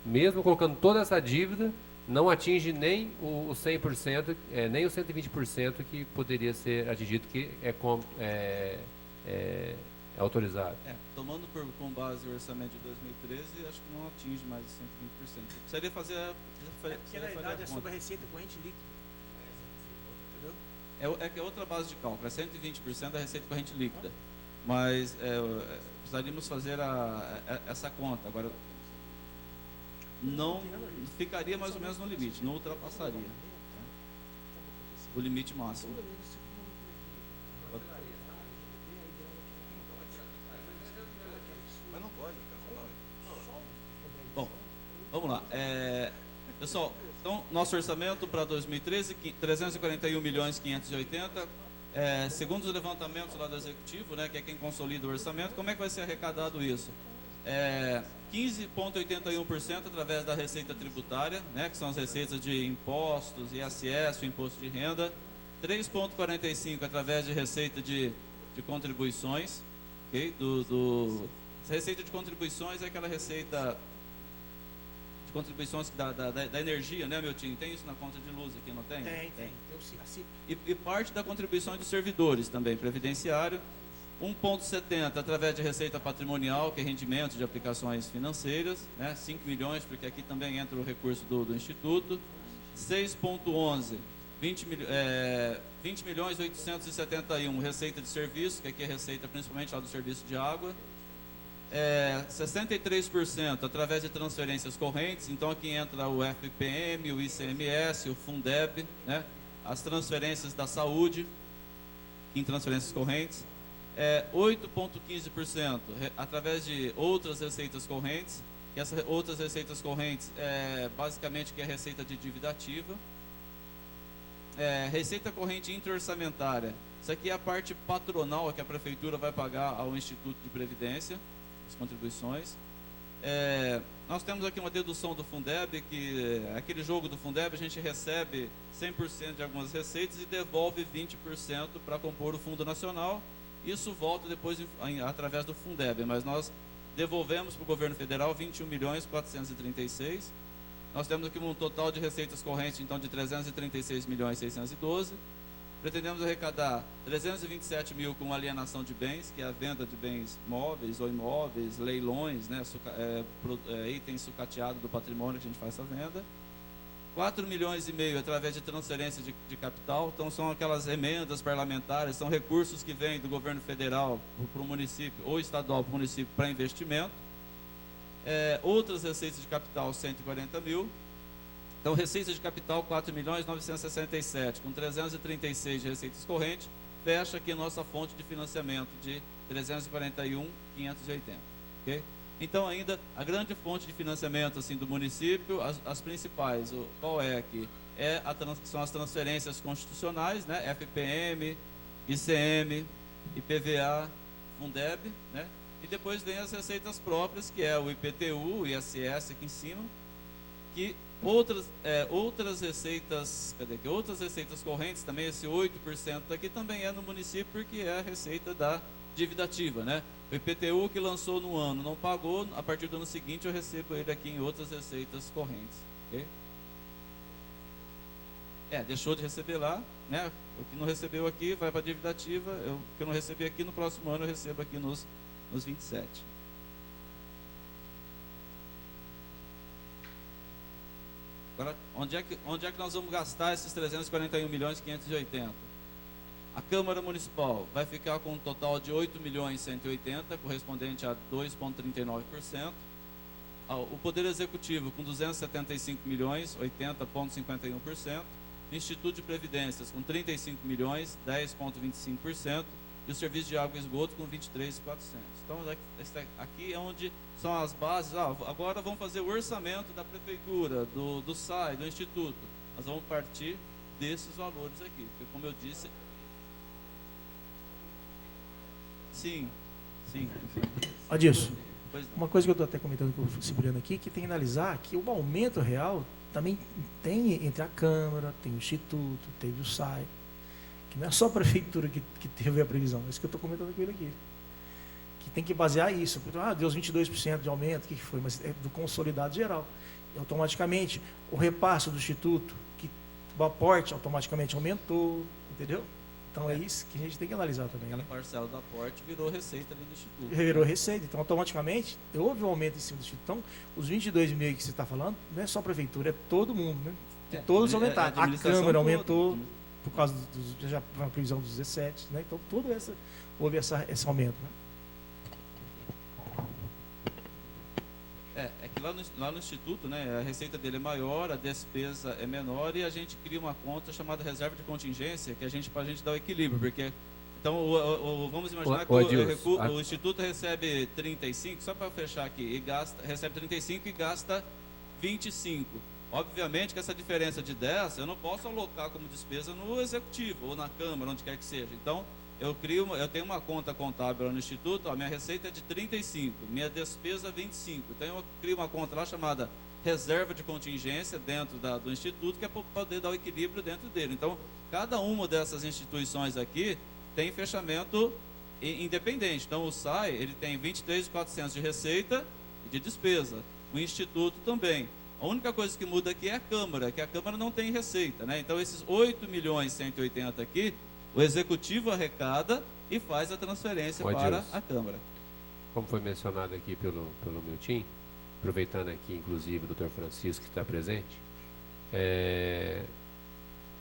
mesmo colocando toda essa dívida, não atinge nem o 100%, nem o 120% que poderia ser atingido, que é autorizado. Tomando com base o orçamento de 2013, acho que não atinge mais os 120%. Precisaria fazer Porque na verdade é sobre a receita corrente líquida. Entendeu? É outra base de cálculo, é 120% da receita corrente líquida. Mas precisaríamos fazer essa conta. Agora, não ficaria mais ou menos no limite, não ultrapassaria o limite máximo. Mas não pode, Bom, vamos lá. Pessoal, então, nosso orçamento para 2013, 341.580. Segundo os levantamentos lá do Executivo, né, que é quem consolida o orçamento, como é que vai ser arrecadado isso? 15,81% através da receita tributária, né, que são as receitas de impostos, ISS, o imposto de renda. 3,45% através de receita de contribuições. Okay? Receita de contribuições é aquela receita de contribuições da energia, né, meu time? Tem isso na conta de luz aqui, não tem? Tem. E parte da contribuição dos servidores também, previdenciário. 1,70 através de receita patrimonial, que é rendimento de aplicações financeiras, né? 5 milhões, porque aqui também entra o recurso do Instituto. 6,11, 20.871, receita de serviço, que aqui é receita principalmente lá do serviço de água. 63% através de transferências correntes, então aqui entra o FPM, o ICMS, o Fundeb, né? As transferências da saúde, em transferências correntes. 8,15% através de outras receitas correntes, que essas outras receitas correntes basicamente que é receita de dívida ativa. Receita corrente interorçamentária, isso aqui é a parte patronal que a Prefeitura vai pagar ao Instituto de Previdência, as contribuições. Nós temos aqui uma dedução do Fundeb, que aquele jogo do Fundeb a gente recebe 100% de algumas receitas e devolve 20% para compor o Fundo Nacional. Isso volta depois através do Fundeb, mas nós devolvemos para o governo federal 21.436. Nós temos aqui um total de receitas correntes, então, de 336.612. Pretendemos arrecadar 327 mil com alienação de bens, que é a venda de bens móveis ou imóveis, leilões, né, itens sucateados do patrimônio que a gente faz essa venda. 4 milhões e meio através de transferência de capital, então são aquelas emendas parlamentares, são recursos que vêm do governo federal para o município ou estadual para o município para investimento. Outras receitas de capital, 140 mil. Então, receita de capital, 4 milhões 967, com 336 de receitas correntes, fecha aqui nossa fonte de financiamento de 341.580. Ok? Então, ainda a grande fonte de financiamento assim, do município, as principais, qual é aqui? São as transferências constitucionais, né? FPM, ICM, IPVA, Fundeb, né? E depois vem as receitas próprias, que é o IPTU, o ISS aqui em cima, que outras receitas, outras receitas correntes, também esse 8% aqui também é no município, porque é a receita da dívida ativa, né? O IPTU que lançou no ano não pagou, a partir do ano seguinte eu recebo ele aqui em outras receitas correntes. Ok? Deixou de receber lá, né? O que não recebeu aqui vai para a dívida ativa, o que eu não recebi aqui no próximo ano eu recebo aqui nos 27. Agora, onde é que nós vamos gastar esses 341 milhões 580? A Câmara Municipal vai ficar com um total de 8 milhões 180, correspondente a 2,39%. O Poder Executivo com 275 milhões, 80,51%. O Instituto de Previdências com 35 milhões, 10,25%. E o Serviço de Água e Esgoto com 23,400. Então, aqui é onde são as bases. Agora vamos fazer o orçamento da Prefeitura, do SAI, do Instituto. Nós vamos partir desses valores aqui. Porque, como eu disse... Sim. Adilson, Pois não. uma coisa que eu estou até comentando com o Cipriano aqui, que tem que analisar que o aumento real também tem entre a Câmara, tem o Instituto, teve o SAI, que não é só a Prefeitura que teve a previsão, é isso que eu estou comentando com ele aqui. Que tem que basear isso. Deu os 22% de aumento, o que foi? Mas é do consolidado geral. E automaticamente, o repasse do Instituto, que o aporte automaticamente aumentou, entendeu? Então é isso que a gente tem que analisar também. Aquela parcela do aporte virou receita ali do Instituto. Virou receita, então automaticamente houve um aumento em cima do Instituto. Então, os 22 mil aí que você está falando, não é só a Prefeitura, é todo mundo, né? Todos aumentaram. A Câmara aumentou por causa já uma previsão dos 17, né? Então houve esse aumento, né? É que lá no Instituto, né, a receita dele é maior, a despesa é menor e a gente cria uma conta chamada reserva de contingência, que para a gente dar o equilíbrio, porque... Então, vamos imaginar que o Instituto recebe 35, só para fechar aqui, recebe 35 e gasta 25. Obviamente que essa diferença de 10, eu não posso alocar como despesa no Executivo ou na Câmara, onde quer que seja. Então, eu tenho uma conta contábil lá no Instituto, a minha receita é de 35, minha despesa 25. Então eu crio uma conta lá chamada reserva de contingência dentro do Instituto, que é para poder dar o equilíbrio dentro dele. Então, cada uma dessas instituições aqui tem fechamento independente. Então o SAI, ele tem 23.400 de receita e de despesa. O Instituto também. A única coisa que muda aqui é a Câmara, que a Câmara não tem receita, né? Então esses 8 milhões 180 aqui, o Executivo arrecada e faz a transferência para a Câmara. Como foi mencionado aqui pelo Milton, aproveitando aqui, inclusive, o Dr. Francisco, que está presente,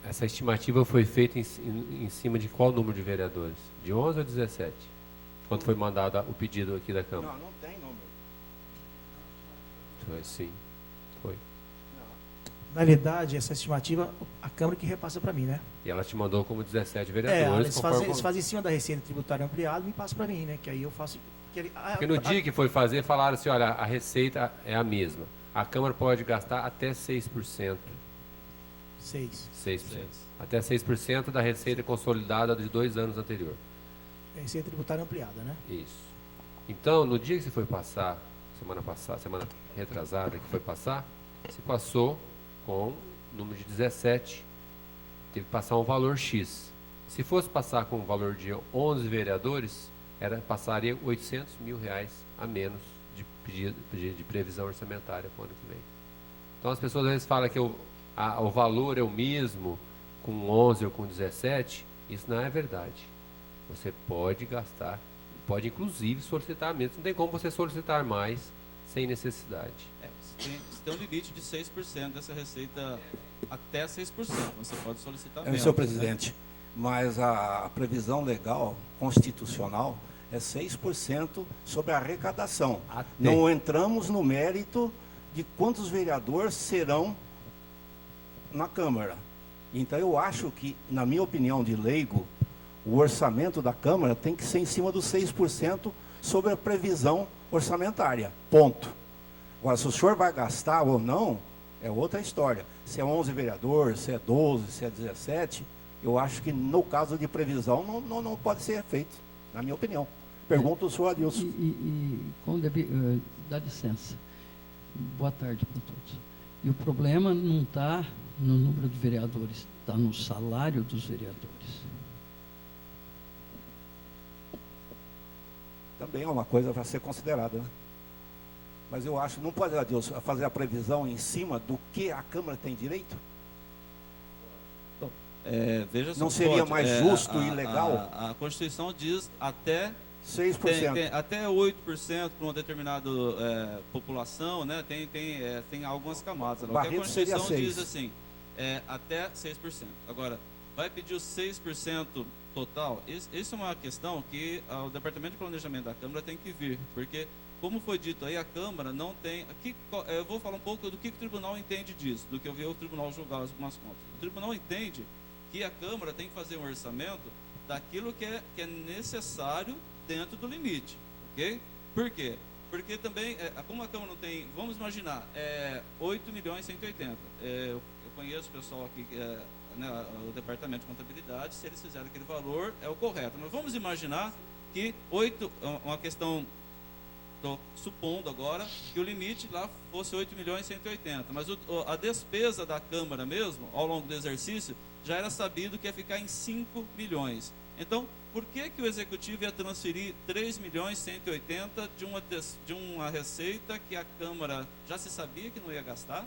essa estimativa foi feita em cima de qual número de vereadores? De 11 ou 17? Quando foi mandado o pedido aqui da Câmara? Não tem número. Sim, foi. Na realidade, essa estimativa, a Câmara que repassa para mim, né? E ela te mandou como 17 vereadores. Eles fazem em cima da receita tributária ampliada e me passam para mim, né? Que aí eu faço... Porque no dia que foi fazer, falaram assim, olha, a receita é a mesma. A Câmara pode gastar até 6%. 6%. Até 6% da receita consolidada de 2 anos anterior. Receita tributária ampliada, né? Isso. Então, no dia que você foi passar, semana retrasada que foi passar, se passou com o número de 17, teve que passar um valor X. Se fosse passar com um valor de 11 vereadores, passaria R$800 mil a menos de previsão orçamentária para o ano que vem. Então as pessoas às vezes falam que o valor é o mesmo com 11 ou com 17, isso não é verdade. Você pode gastar, pode inclusive solicitar menos, não tem como você solicitar mais sem necessidade. Você tem um limite de 6% dessa receita, até 6%, você pode solicitar menos. Senhor presidente, né? Mas a previsão legal, constitucional, é 6% sobre a arrecadação. Não entramos no mérito de quantos vereadores serão na Câmara. Então eu acho que, na minha opinião de leigo, o orçamento da Câmara tem que ser em cima dos 6% sobre a previsão orçamentária. Ponto. Agora, se o senhor vai gastar ou não, é outra história. Se é 11 vereadores, se é 12, se é 17, eu acho que no caso de previsão não pode ser feito, na minha opinião. Pergunto ao senhor Adilson. Dá licença. Boa tarde para todos. E o problema não está no número de vereadores, está no salário dos vereadores. Também é uma coisa para ser considerada, né? Mas eu acho, não pode, Adilson, fazer a previsão em cima do que a Câmara tem direito? Veja só, não seria mais justo e legal? A Constituição diz até 6%. até 8% para uma determinada população, né? Tem algumas camadas. O que a Constituição diz assim, até 6%. Agora, vai pedir os 6% total? Isso é uma questão que o Departamento de Planejamento da Câmara tem que vir, porque, como foi dito aí, a Câmara não tem... eu vou falar um pouco do que o Tribunal entende disso, do que eu vi o Tribunal julgar algumas contas. O Tribunal entende que a Câmara tem que fazer um orçamento daquilo que é necessário dentro do limite, ok? Por quê? Porque também, como a Câmara não tem, vamos imaginar, 8 milhões e 180. Eu conheço o pessoal aqui, o Departamento de Contabilidade, se eles fizerem aquele valor, é o correto. Mas vamos imaginar que uma questão, estou supondo agora, que o limite lá fosse 8 milhões e 180. Mas a despesa da Câmara mesmo, ao longo do exercício, já era sabido que ia ficar em 5 milhões. Então, por que o Executivo ia transferir 3 milhões e 180 de uma receita que a Câmara já se sabia que não ia gastar,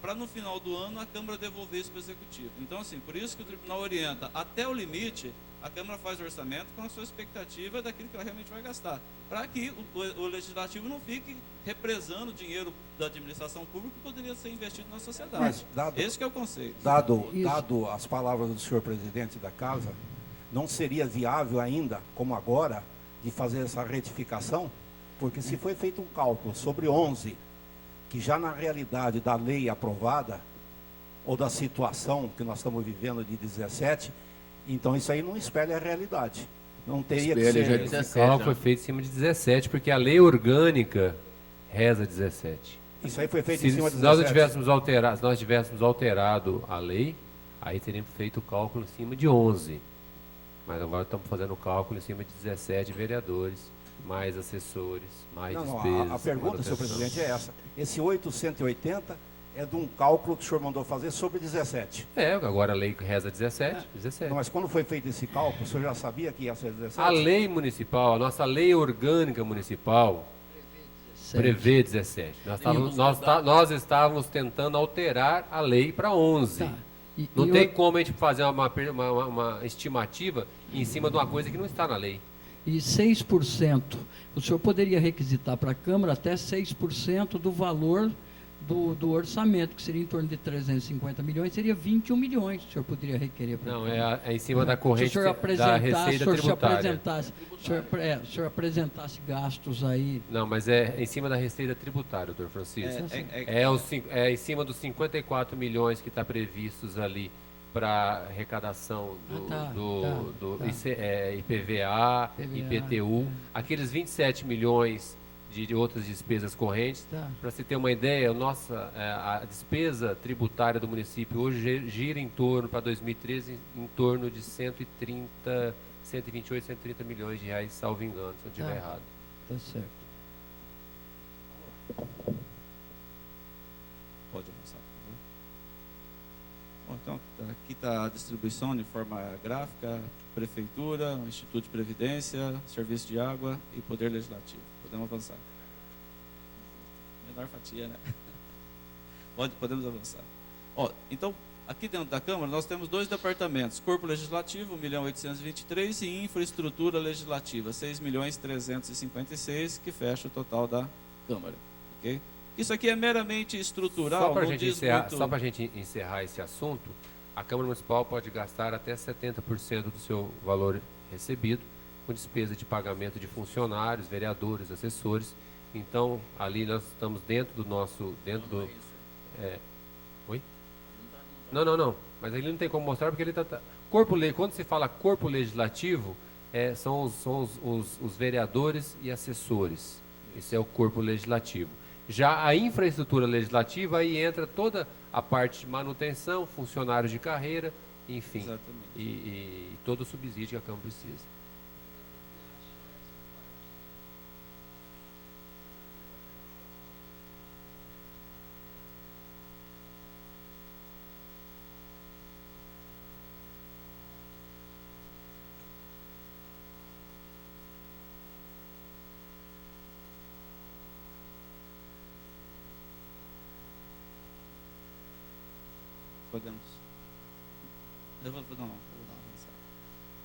para no final do ano a Câmara devolver isso para o Executivo? Então, assim, por isso que o Tribunal orienta até o limite, a Câmara faz o orçamento com a sua expectativa daquilo que ela realmente vai gastar, para que o Legislativo não fique represando dinheiro da administração pública que poderia ser investido na sociedade. Esse que é o conceito. Dado as palavras do senhor presidente da Casa, não seria viável ainda, como agora, de fazer essa retificação? Porque se foi feito um cálculo sobre 11, que já na realidade da lei aprovada, ou da situação que nós estamos vivendo de 17, então isso aí não espelha a realidade. Não teria que ser... Esse cálculo foi feito em cima de 17, porque a lei orgânica reza 17. Isso aí foi feito em cima de 17. Se nós tivéssemos alterado a lei, aí teríamos feito o cálculo em cima de 11. Mas agora estamos fazendo o cálculo em cima de 17 vereadores, mais assessores, mais despesas. A pergunta, senhor presidente, é essa. Esse 880 é de um cálculo que o senhor mandou fazer sobre 17. Agora a lei reza 17. Não, mas quando foi feito esse cálculo, o senhor já sabia que ia ser 17? A lei municipal, a nossa lei orgânica municipal, prevê 17. Nós estávamos tentando alterar a lei para 11. Tá. Não tem como a gente fazer uma estimativa em cima de uma coisa que não está na lei. E 6%, o senhor poderia requisitar para a Câmara até 6% do valor do orçamento, que seria em torno de 350 milhões, seria 21 milhões, o senhor poderia requerer para a Câmara. É em cima da corrente da receita tributária. Se o senhor apresentasse gastos aí... Não, mas é em cima da receita tributária, doutor Francisco. É em cima dos 54 milhões que está previstos ali para arrecadação do IPVA, IPTU, aqueles 27 milhões de outras despesas correntes. Para se ter uma ideia, a despesa tributária do município hoje gira em torno, para 2013, em torno de 128, 130 milhões de reais, salvo engano, se eu estiver errado. Tá certo. Pode avançar, por favor. Bom, então, aqui está a distribuição de forma gráfica: Prefeitura, Instituto de Previdência, Serviço de Água e Poder Legislativo. Podemos avançar. Menor fatia, né? Podemos avançar. Então, aqui dentro da Câmara, nós temos dois departamentos: Corpo Legislativo, 1.823, e Infraestrutura Legislativa, 6.356, que fecha o total da Câmara. Ok? Isso aqui é meramente estrutural. Só para a gente encerrar esse assunto, a Câmara Municipal pode gastar até 70% do seu valor recebido com despesa de pagamento de funcionários, vereadores, assessores. Então, ali nós estamos dentro do nosso... Oi? Não. Mas ele não tem como mostrar porque ele está... Quando se fala corpo legislativo, são os vereadores e assessores. Esse é o corpo legislativo. Já a infraestrutura legislativa, aí entra toda a parte de manutenção, funcionários de carreira, enfim, e todo o subsídio que a Câmara precisa. podemos. Eu vou dar uma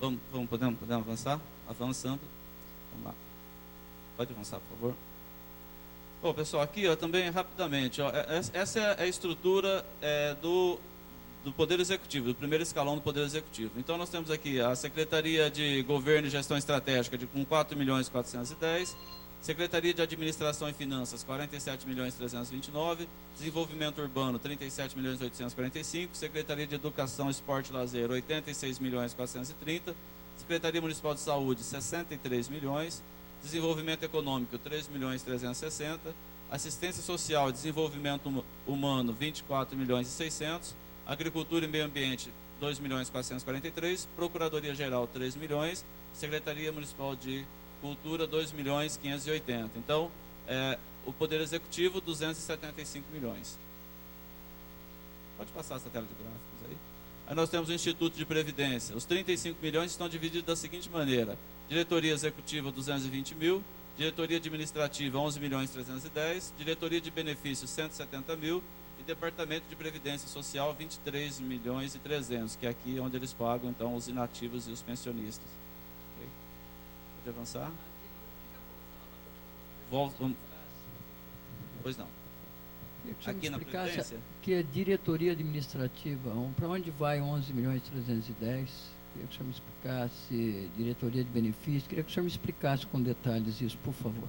avançada. Podemos avançar? Avançando. Vamos lá. Pode avançar, por favor. Bom, pessoal, aqui ó, também rapidamente, ó, essa é a estrutura do Poder Executivo, do primeiro escalão do Poder Executivo. Então, nós temos aqui a Secretaria de Governo e Gestão Estratégica com 4.410.000, Secretaria de Administração e Finanças, 47.329.000, Desenvolvimento Urbano, 37.845.000, Secretaria de Educação, Esporte e Lazer, 86.430.000, Secretaria Municipal de Saúde, 63 milhões, Desenvolvimento Econômico, 3.360.000, Assistência Social e Desenvolvimento Humano, 24.600.000, Agricultura e Meio Ambiente, 2.443.000, Procuradoria Geral, 3 milhões, Secretaria Municipal de Cultura, 2.580.000. Então, o Poder Executivo, 275 milhões. Pode passar essa tela de gráficos aí. Aí nós temos o Instituto de Previdência. Os 35 milhões estão divididos da seguinte maneira: Diretoria Executiva, 220.000, Diretoria Administrativa, 11.310.000, Diretoria de Benefícios, 170.000, e Departamento de Previdência Social, 23.300.000, que é aqui onde eles pagam, então, os inativos e os pensionistas. Okay? Pode avançar? Pois não. Aqui na Previdência? Que é diretoria administrativa, para onde vai 11.310.000? Queria que o senhor me explicasse, diretoria de benefícios, queria que o senhor me explicasse com detalhes isso, por favor.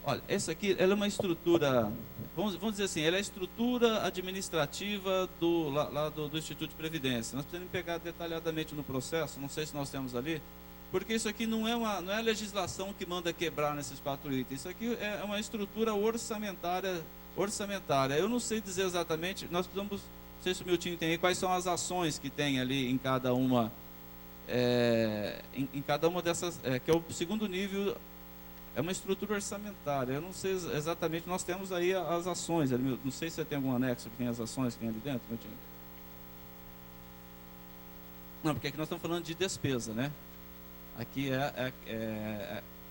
Olha, essa aqui, ela é uma estrutura, vamos dizer assim, ela é a estrutura administrativa do Instituto de Previdência. Nós precisamos pegar detalhadamente no processo, não sei se nós temos ali, porque isso aqui não é a legislação que manda quebrar nesses 4 itens, isso aqui é uma estrutura orçamentária. Eu não sei dizer exatamente, nós precisamos, não sei se o Miltinho tem aí, quais são as ações que tem ali em cada uma, em cada uma dessas, que é o segundo nível. É uma estrutura orçamentária. Eu não sei exatamente, nós temos aí as ações. Não sei se você tem algum anexo que tem as ações que tem ali dentro, meu time. Não, porque aqui nós estamos falando de despesa, né? Aqui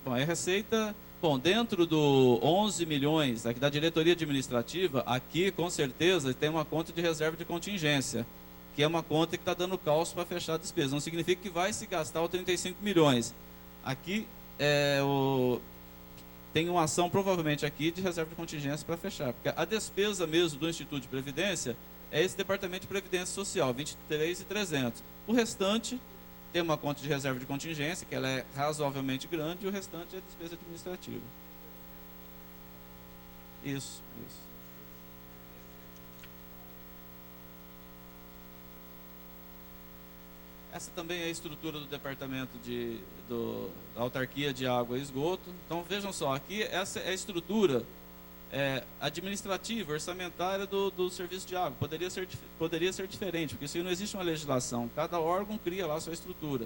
bom, é receita. Bom, dentro do 11 milhões aqui da diretoria administrativa, aqui com certeza tem uma conta de reserva de contingência, que é uma conta que está dando cálculo para fechar a despesa. Não significa que vai se gastar os 35 milhões. Aqui tem uma ação provavelmente aqui de reserva de contingência para fechar, porque a despesa mesmo do Instituto de Previdência é esse Departamento de Previdência Social, 23.300. O restante tem uma conta de reserva de contingência, que ela é razoavelmente grande, e o restante é despesa administrativa. Isso. Essa também é a estrutura do departamento da autarquia de água e esgoto. Então, vejam só, aqui essa é a estrutura administrativa, orçamentária do serviço de água. Poderia ser diferente, porque se não existe uma legislação, cada órgão cria lá a sua estrutura.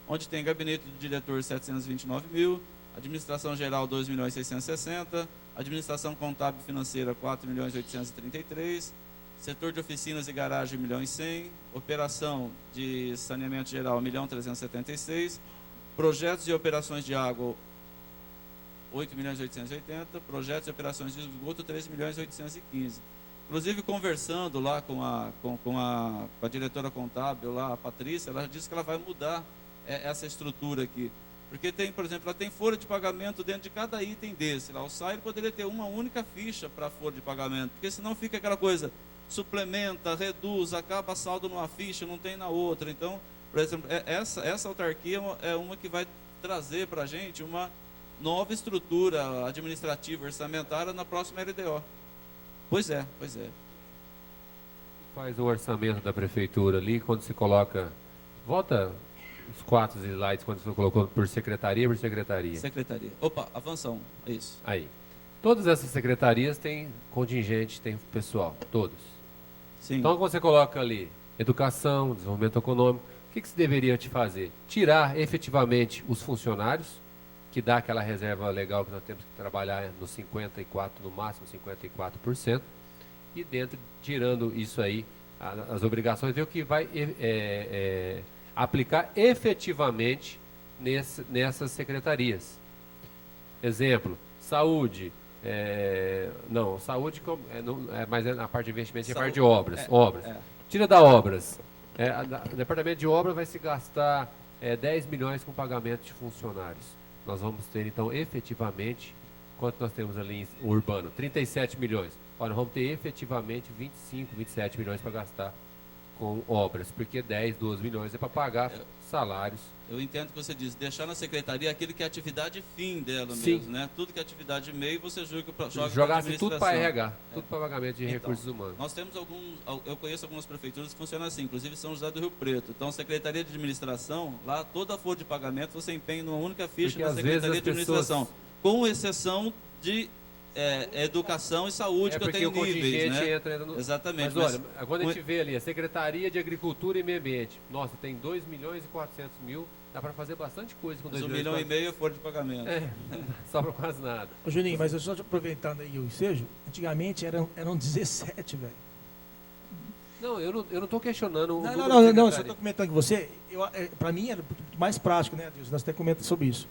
Onde tem gabinete do diretor, 729.000, administração geral, 2.660.000, administração contábil e financeira, 4.833.000, setor de oficinas e garagem, 1.100.000, operação de saneamento geral, 1.376.000, projetos e operações de água, 8.880.000, projetos e operações de esgoto, 3.815.000. Inclusive, conversando lá com a diretora contábil, lá, a Patrícia, ela disse que ela vai mudar essa estrutura aqui. Porque tem, por exemplo, ela tem folha de pagamento dentro de cada item desse. Lá, o SAIR poderia ter uma única ficha para a folha de pagamento, porque senão fica aquela coisa, suplementa, reduz, acaba saldo numa ficha, não tem na outra. Então, por exemplo, essa autarquia é uma que vai trazer para a gente uma nova estrutura administrativa, orçamentária na próxima LDO. Pois é. Faz o orçamento da prefeitura ali, quando se coloca, volta os 4 slides, quando você colocou por secretaria. Secretaria. Opa, avanção, é isso. Aí. Todas essas secretarias têm contingente, têm pessoal, todos. Sim. Então, quando você coloca ali educação, desenvolvimento econômico, o que se deveria te fazer? Tirar efetivamente os funcionários, que dá aquela reserva legal que nós temos que trabalhar nos 54%, no máximo 54%, e dentro, tirando isso aí, as obrigações, ver o que vai aplicar efetivamente nessas secretarias. Exemplo, saúde, Não, saúde, mas na parte de investimento, é a parte de Saúde, obras. Obras. é. Tira da obras. O departamento de obras vai se gastar 10 milhões com pagamento de funcionários. Nós vamos ter, então, efetivamente, quanto nós temos ali em urbano? 37 milhões. Olha, nós vamos ter efetivamente 25, 27 milhões para gastar com obras, porque 10, 12 milhões é para pagar salários. Eu entendo o que você diz, deixar na secretaria aquilo que é atividade fim dela Sim. mesmo, né? Tudo que é atividade meio, você joga para Jogasse tudo para RH, tudo para pagamento de Então, recursos humanos. Nós temos eu conheço algumas prefeituras que funcionam assim, inclusive São José do Rio Preto. Então, Secretaria de Administração, lá toda a folha de pagamento você empenha numa única ficha Porque, da às vezes, Secretaria as de Administração, pessoas- com exceção de educação e saúde, que eu porque tenho o contingente níveis, né? entra no... Exatamente. Mas olha, quando a gente vê ali a Secretaria de Agricultura e Meio Ambiente, nossa, tem 2 milhões e 400 mil, dá para fazer bastante coisa com 2 1,5 milhões. milhão é folha de pagamento. Não sobra quase nada. Ô, Juninho, mas eu só aproveitando aí o ensejo, antigamente eram 17, velho. Não, eu não estou questionando o número de Não, secretária. só estou comentando com você, para mim era mais prático, né, Deus? Nós até comentamos sobre isso.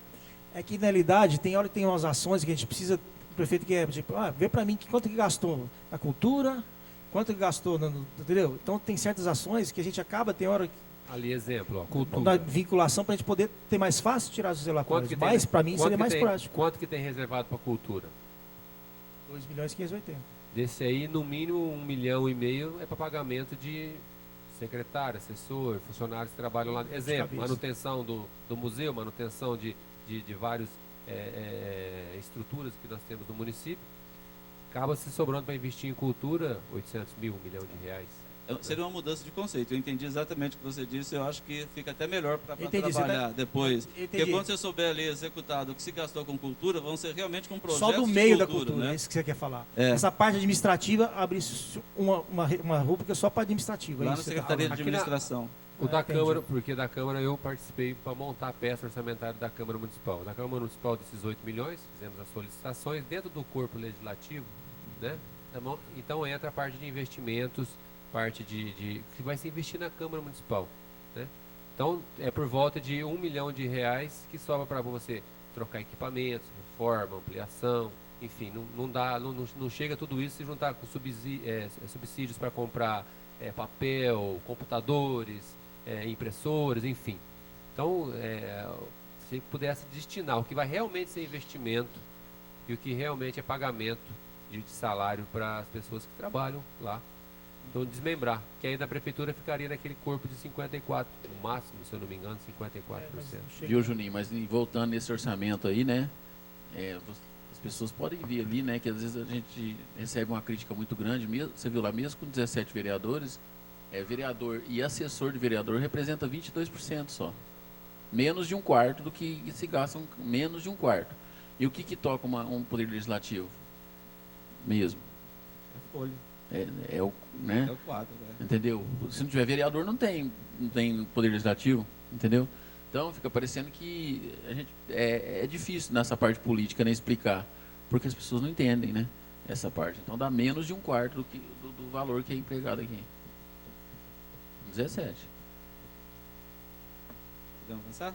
É que, na realidade, tem hora que tem umas ações que a gente precisa, o prefeito quer, tipo, vê para mim quanto que gastou na cultura, quanto que gastou, entendeu? Então, tem certas ações que a gente acaba, tem hora Ali, exemplo, ó, na cultura. vinculação para a gente poder ter mais fácil tirar os Quanto relatórios. que Mas, tem- para mim, quanto seria que mais tem- prático. Quanto que tem reservado para cultura? 2 milhões e 580. Desse aí, no mínimo, 1,5 milhão é para pagamento de secretário, assessor, funcionários que trabalham lá. Exemplo, cabeça. manutenção do museu, manutenção de várias estruturas que nós temos no município. Acaba se sobrando para investir em cultura 800 mil, 1 milhão de reais. Seria uma mudança de conceito. Eu entendi exatamente o que você disse. Eu acho que fica até melhor para Entendi, você trabalhar depois. Entendi. Porque quando você souber ali executado o que se gastou com cultura, vão ser realmente com projetos Só do meio de da cultura, né? é isso que você quer falar. É. Essa parte administrativa, abre uma rúbrica só para administrativa. é Lá isso na que você tá Secretaria de falando. Aqui na- Administração. O da entendi. Câmara, porque da Câmara eu participei para montar a peça orçamentária da Câmara Municipal. Na Câmara Municipal, desses 8 milhões, fizemos as solicitações dentro do corpo legislativo, né? Então entra a parte de investimentos, parte de que vai se investir na Câmara Municipal, né? Então é por volta de 1 milhão de reais que sobra para você trocar equipamentos, reforma, ampliação, enfim, não chega tudo isso se juntar com subsídios para comprar papel, computadores, impressoras, enfim. Então, se pudesse destinar o que vai realmente ser investimento e o que realmente é pagamento de salário para as pessoas que trabalham lá. Então, desmembrar, que aí na prefeitura ficaria naquele corpo de 54, no máximo, se eu não me engano, 54%. Viu, Juninho? Mas voltando nesse orçamento aí, né? As pessoas podem ver ali, né? Que às vezes a gente recebe uma crítica muito grande. Você viu lá, mesmo com 17 vereadores, vereador e assessor de vereador representa 22% só. Menos de um quarto do que se gastam, menos de um quarto. E o que toca um poder legislativo? Mesmo. Folha. Né? É o quadro, né? Entendeu? Se não tiver vereador, não tem poder legislativo, entendeu? Então fica parecendo que a gente é difícil nessa parte política, né, explicar, porque as pessoas não entendem, né, essa parte. Então dá menos de um quarto do valor que é empregado aqui. 17. Podemos avançar?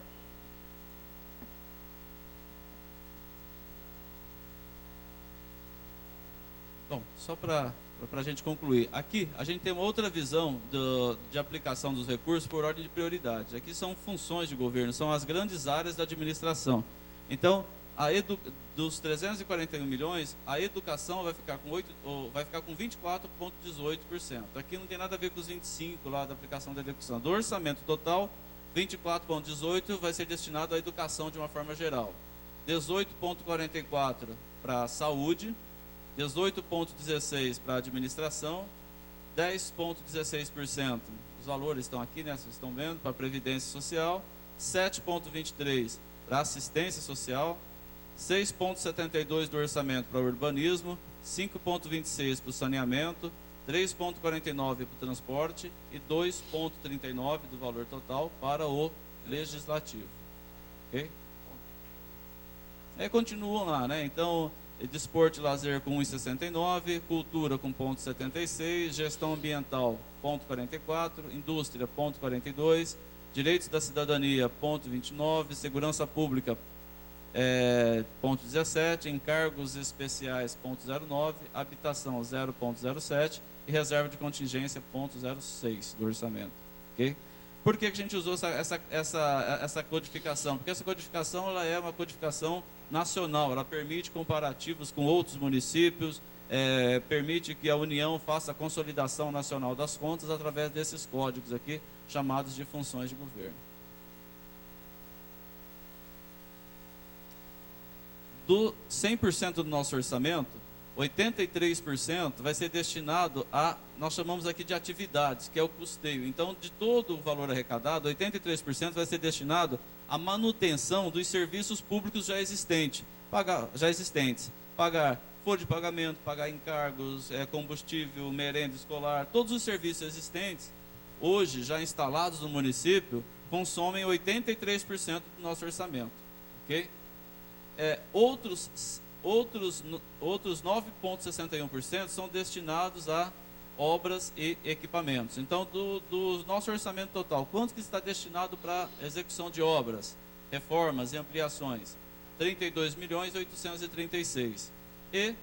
Bom, só para a gente concluir. Aqui, a gente tem uma outra visão de aplicação dos recursos por ordem de prioridade. Aqui são funções de governo, são as grandes áreas da administração. Então, dos 341 milhões, a educação vai ficar com 24,18%. Aqui não tem nada a ver com os 25% lá da aplicação da execução. Do orçamento total, 24,18% vai ser destinado à educação de uma forma geral. 18,44% para a saúde, 18,16% para a administração, 10,16%, os valores estão aqui, né, vocês estão vendo, para a Previdência Social, 7,23% para a assistência social, 6,72% do orçamento para o urbanismo, 5,26% para o saneamento, 3,49% para o transporte e 2,39% do valor total para o legislativo. Ok? Aí continuam lá, né? Então, desporto e lazer com 1,69, cultura com 0,76, gestão ambiental 0,44, indústria 0,42, direitos da cidadania 0,29, segurança pública ponto 17, encargos especiais, ponto 09, habitação, 0,07 e reserva de contingência, ponto 06 do orçamento. Ok? Por que a gente usou essa codificação? Porque essa codificação ela é uma codificação nacional, ela permite comparativos com outros municípios, permite que a União faça a consolidação nacional das contas através desses códigos aqui, chamados de funções de governo. Do 100% do nosso orçamento, 83% vai ser destinado a, nós chamamos aqui de atividades, que é o custeio. Então, de todo o valor arrecadado, 83% vai ser destinado à manutenção dos serviços públicos já existentes. Pagar folha de pagamento, pagar encargos, combustível, merenda escolar, todos os serviços existentes, hoje já instalados no município, consomem 83% do nosso orçamento. Ok? Outros 9,61% são destinados a obras e equipamentos. Então, do nosso orçamento total, quanto que está destinado para execução de obras, reformas e ampliações? 32.836.000. E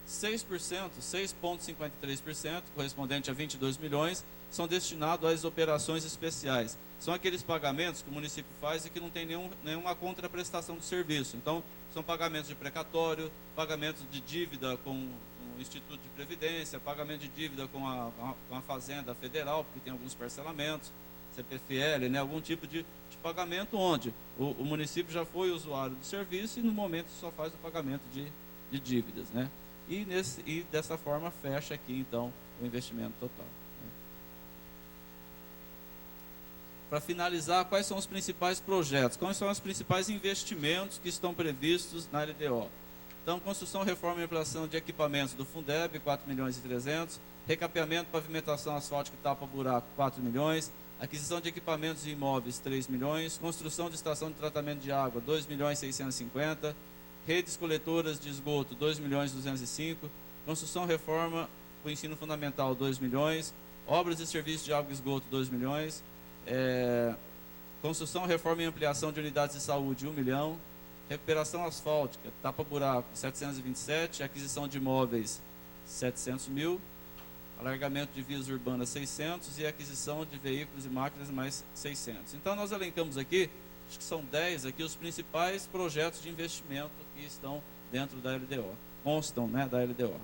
6%, 6,53%, correspondente a 22 milhões, são destinados às operações especiais. São aqueles pagamentos que o município faz e que não tem nenhuma contraprestação do serviço. Então, são pagamentos de precatório, pagamentos de dívida com o Instituto de Previdência, pagamento de dívida com a Fazenda Federal, porque tem alguns parcelamentos, CPFL, né, algum tipo de pagamento onde o município já foi usuário do serviço e no momento só faz o pagamento de dívidas, né? E dessa forma fecha aqui então o investimento total. Para finalizar, quais são os principais projetos? Quais são os principais investimentos que estão previstos na LDO? Então, construção, reforma e ampliação de equipamentos do Fundeb, 4.300.000. Recapeamento, pavimentação asfáltica e tapa-buraco, 4 milhões. Aquisição de equipamentos e imóveis, 3 milhões. Construção de estação de tratamento de água, 2.650.000. Redes coletoras de esgoto, 2.205.000. Construção, reforma para o ensino fundamental, 2 milhões. Obras e serviços de água e esgoto, 2 milhões. Construção, reforma e ampliação de unidades de saúde, 1 milhão. Recuperação asfáltica, tapa-buraco, 727. Aquisição de imóveis, 700.000. Alargamento de vias urbanas, 600. E aquisição de veículos e máquinas, mais 600. Então, nós elencamos aqui, acho que são 10 aqui, os principais projetos de investimento que estão dentro da LDO, constam, né, da LDO.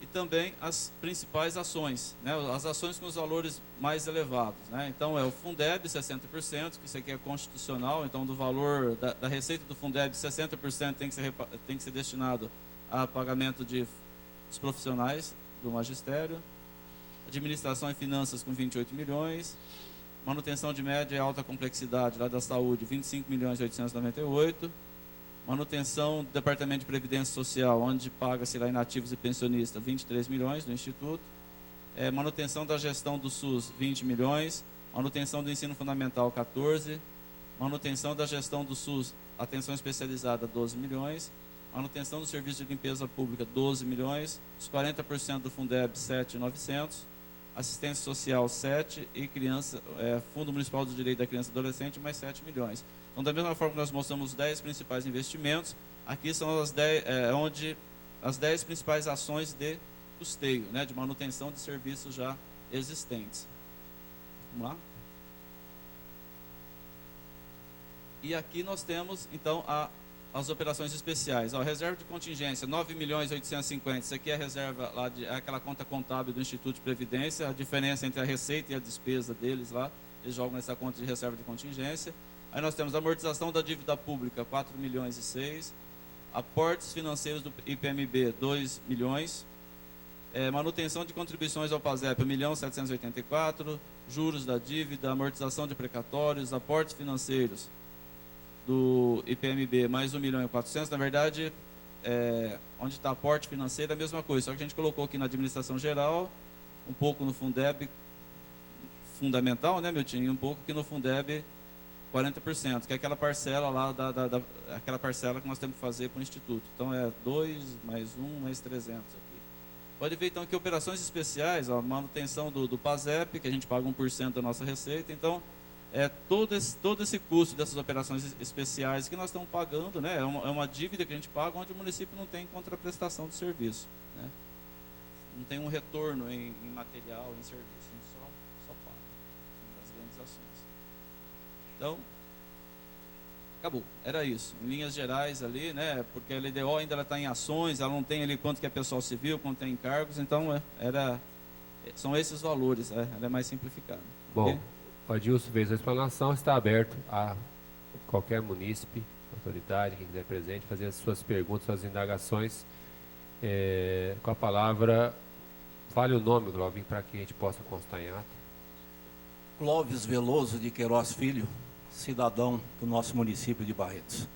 E também as principais ações, né, as ações com os valores mais elevados, né? Então, o Fundeb, 60%, que isso aqui é constitucional, então do valor da receita do Fundeb, 60% tem que ser destinado a pagamento dos profissionais do magistério. Administração e finanças com 28 milhões. Manutenção de média e alta complexidade lá da saúde, 25.898.000. Manutenção do Departamento de Previdência Social, onde paga-se lá inativos e pensionistas, 23 milhões do Instituto. Manutenção da gestão do SUS, 20 milhões. Manutenção do ensino fundamental, 14. Manutenção da gestão do SUS, atenção especializada, 12 milhões. Manutenção do serviço de limpeza pública, 12 milhões. Os 40% do Fundeb, 7.900. Assistência social, 7, e Fundo Municipal do Direito da Criança e Adolescente, mais 7 milhões. Então, da mesma forma que nós mostramos os 10 principais investimentos, aqui são as 10 principais ações de custeio, né, de manutenção de serviços já existentes. Vamos lá? E aqui nós temos, então, as operações especiais. Reserva de contingência, 9.850.000. Isso aqui é a reserva lá, aquela conta contábil do Instituto de Previdência. A diferença entre a receita e a despesa deles lá, eles jogam nessa conta de reserva de contingência. Aí nós temos a amortização da dívida pública, 4.600.000. Aportes financeiros do IPMB, 2 milhões. Manutenção de contribuições ao PASEP, 1.784.000. Juros da dívida, amortização de precatórios, aportes financeiros do IPMB, mais 1.400.000. Na verdade, onde está aporte financeiro, é a mesma coisa, só que a gente colocou aqui na administração geral, um pouco no Fundeb fundamental, né, Milton? E um pouco aqui no Fundeb 40%, que é aquela parcela lá, aquela parcela que nós temos que fazer para o Instituto. Então, 2, mais 1, mais 300 aqui. Pode ver, então, que operações especiais, manutenção do PASEP, que a gente paga 1% da nossa receita. Então, todo esse custo dessas operações especiais que nós estamos pagando, né? É uma dívida que a gente paga onde o município não tem contraprestação de serviço, né? Não tem um retorno em material, em serviço, a gente só paga das grandes ações. Então, acabou, era isso, em linhas gerais ali, né? Porque a LDO ainda está em ações, ela não tem ali quanto que é pessoal civil, quanto tem encargos, então são esses valores, ela é mais simplificada. Bom, Okay? o Adilson fez a explanação, está aberto a qualquer munícipe, autoridade, quem quiser presente, fazer as suas perguntas, suas indagações. Com a palavra, fale o nome, Clóvis, para que a gente possa constar em ato. Clóvis Veloso de Queiroz Filho, cidadão do nosso município de Barretos.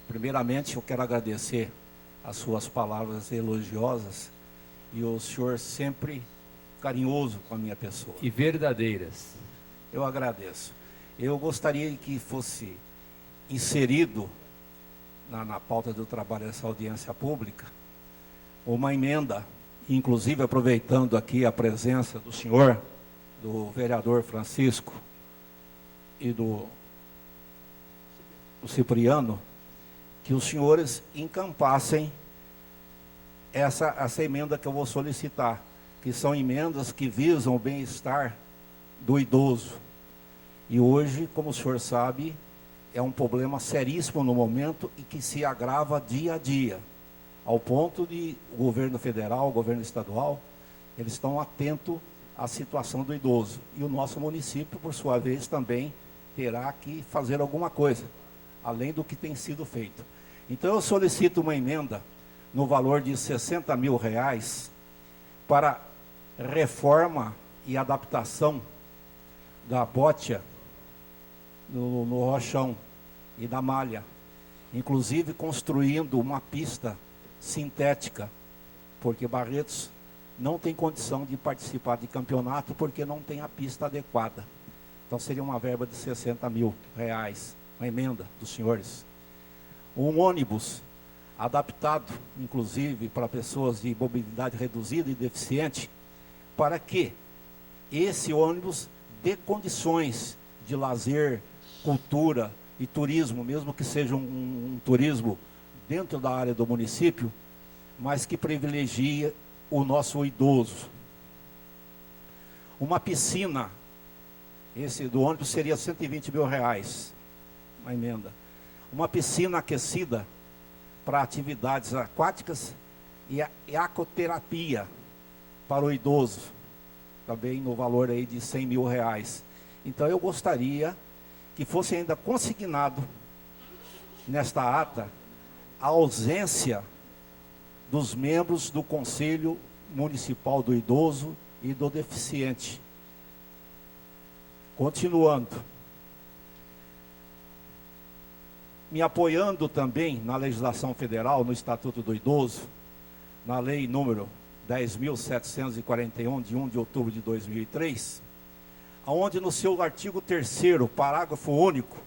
Primeiramente, eu quero agradecer as suas palavras elogiosas e o senhor sempre carinhoso com a minha pessoa. E verdadeiras. Eu agradeço. Eu gostaria que fosse inserido na pauta do trabalho dessa audiência pública uma emenda, inclusive aproveitando aqui a presença do senhor, do vereador Francisco e do Cipriano, que os senhores encampassem essa emenda que eu vou solicitar, que são emendas que visam o bem-estar do idoso. E hoje, como o senhor sabe, é um problema seríssimo no momento e que se agrava dia a dia, ao ponto de o governo federal, o governo estadual, eles estão atentos à situação do idoso. E o nosso município, por sua vez, também terá que fazer alguma coisa, além do que tem sido feito. Então eu solicito uma emenda no valor de R$60 mil para reforma e adaptação da botia no rochão e da malha, inclusive construindo uma pista sintética, porque Barretos não tem condição de participar de campeonato porque não tem a pista adequada. Então seria uma verba de R$60 mil, uma emenda dos senhores. Um ônibus adaptado, inclusive, para pessoas de mobilidade reduzida e deficiente, para que esse ônibus dê condições de lazer, cultura e turismo, mesmo que seja um turismo dentro da área do município, mas que privilegie o nosso idoso. Uma piscina, esse do ônibus seria R$120 mil, uma emenda. Uma piscina aquecida para atividades aquáticas e aquaterapia para o idoso, também no valor aí de R$100 mil. Então eu gostaria que fosse ainda consignado nesta ata a ausência dos membros do Conselho Municipal do Idoso e do Deficiente. Continuando, me apoiando também na legislação federal, no Estatuto do Idoso, na lei número 10.741, de 1 de outubro de 2003, onde no seu artigo 3º, parágrafo único,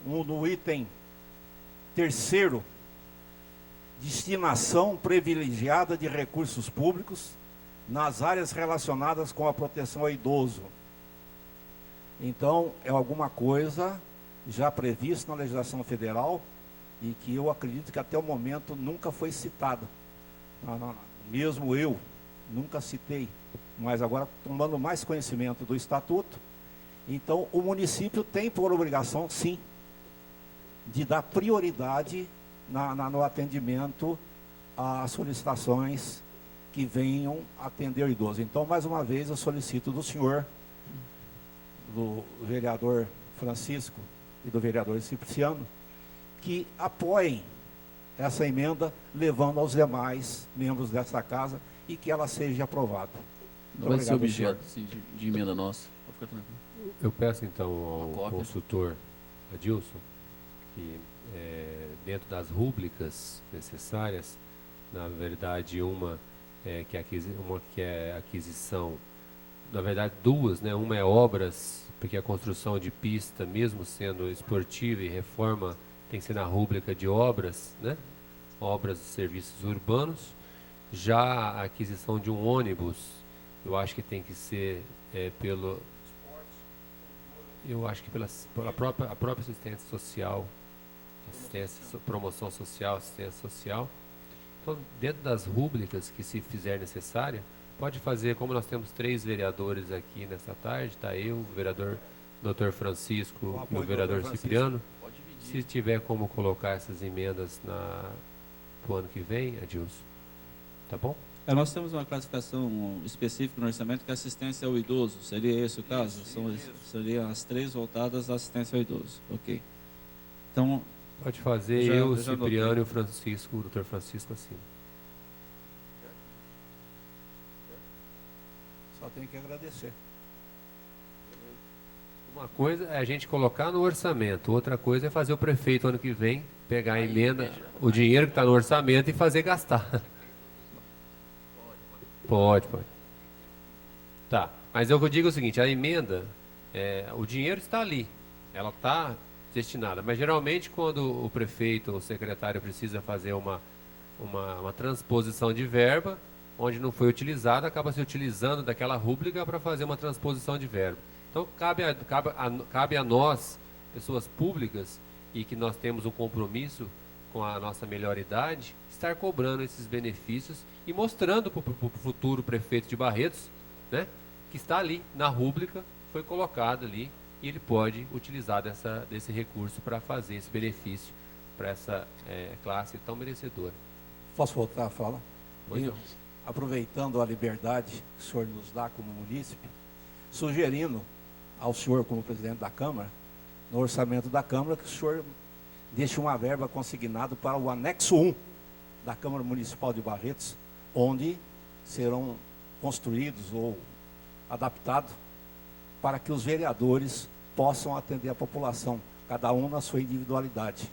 no item 3º, destinação privilegiada de recursos públicos nas áreas relacionadas com a proteção ao idoso. Então, é alguma coisa já prevista na legislação federal e que eu acredito que até o momento nunca foi citada. Mesmo eu nunca citei, mas agora tomando mais conhecimento do estatuto, então o município tem por obrigação, sim, de dar prioridade no atendimento às solicitações que venham atender o idoso. Então, mais uma vez, eu solicito do senhor, do vereador Francisco e do vereador Cipriano, que apoiem essa emenda, levando aos demais membros dessa casa e que ela seja aprovada. Não vai ser objeto de emenda nossa. Pode ficar tranquilo. Eu peço então ao consultor Adilson que dentro das rúbricas necessárias, na verdade uma que é aquisição, na verdade duas, né? Uma é obras, porque a construção de pista, mesmo sendo esportiva e reforma, tem que ser na rúbrica de obras, né? Obras e serviços urbanos. Já a aquisição de um ônibus, eu acho que tem que ser pelo Eu acho que pela própria assistência social, promoção social, assistência social. Então, dentro das rúbricas que se fizer necessária, pode fazer, como nós temos 3 vereadores aqui nessa tarde, está eu, o vereador Dr. Francisco e o vereador Cipriano. Se tiver como colocar essas emendas para o ano que vem, Adilson, tá bom? Nós temos uma classificação específica no orçamento que é assistência ao idoso. Seria esse o caso? Seriam as 3 voltadas à assistência ao idoso. Ok. Então, pode fazer eu, o Cipriano e o Francisco, o Dr. Francisco assim. Só tenho que agradecer. Uma coisa é a gente colocar no orçamento, outra coisa é fazer o prefeito ano que vem pegar a emenda, o dinheiro que está no orçamento e fazer gastar. Pode. Tá, mas eu digo o seguinte, a emenda, o dinheiro está ali, ela está destinada, mas geralmente quando o prefeito ou o secretário precisa fazer uma transposição de verba, onde não foi utilizada, acaba se utilizando daquela rúbrica para fazer uma transposição de verba. Então cabe a nós, pessoas públicas, e que nós temos um compromisso com a nossa melhor idade, estar cobrando esses benefícios e mostrando para o futuro prefeito de Barretos, né, que está ali na rúbrica, foi colocado ali, e ele pode utilizar desse recurso para fazer esse benefício para essa classe tão merecedora. Posso voltar a falar? Pois não. Aproveitando a liberdade que o senhor nos dá como munícipe, sugerindo ao senhor como presidente da Câmara, no orçamento da Câmara, que o senhor deixe uma verba consignada para o anexo 1 da Câmara Municipal de Barretos, onde serão construídos ou adaptados para que os vereadores possam atender a população, cada um na sua individualidade.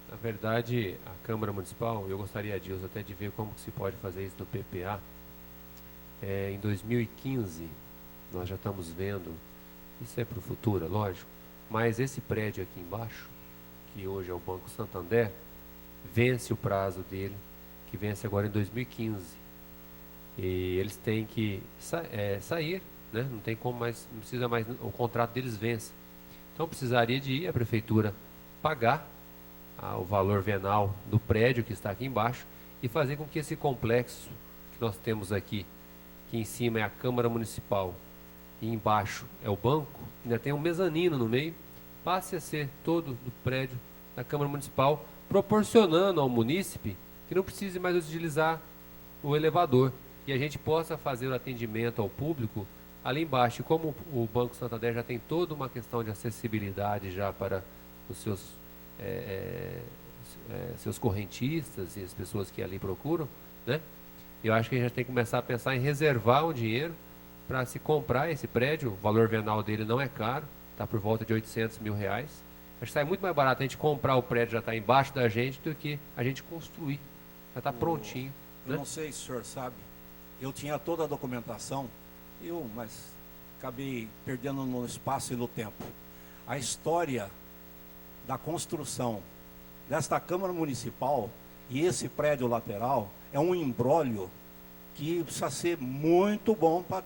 Na verdade, a Câmara Municipal, eu gostaria, Dilson, até de ver como que se pode fazer isso no PPA. Em 2015, nós já estamos vendo, isso é para o futuro, é lógico, mas esse prédio aqui embaixo, que hoje é o Banco Santander, vence o prazo dele, que vence agora em 2015. E eles têm que sair, né? Não tem como mais, não precisa mais, o contrato deles vence. Então precisaria de ir à prefeitura pagar o valor venal do prédio que está aqui embaixo e fazer com que esse complexo que nós temos aqui, que em cima é a Câmara Municipal e embaixo é o banco, ainda tem um mezanino no meio, passe a ser todo do prédio da Câmara Municipal, proporcionando ao munícipe que não precise mais utilizar o elevador e a gente possa fazer o atendimento ao público ali embaixo. E como o Banco Santander já tem toda uma questão de acessibilidade já para os seus correntistas e as pessoas que ali procuram, né? Eu acho que a gente tem que começar a pensar em reservar o dinheiro para se comprar esse prédio. O valor venal dele não é caro, está por volta de R$800 mil. Acho que sai muito mais barato a gente comprar o prédio, já está embaixo da gente, do que a gente construir. Já está prontinho. Eu não sei se o senhor sabe, eu tinha toda a documentação, mas acabei perdendo no espaço e no tempo. A história da construção desta Câmara Municipal e esse prédio lateral é um imbróglio que precisa ser muito bom para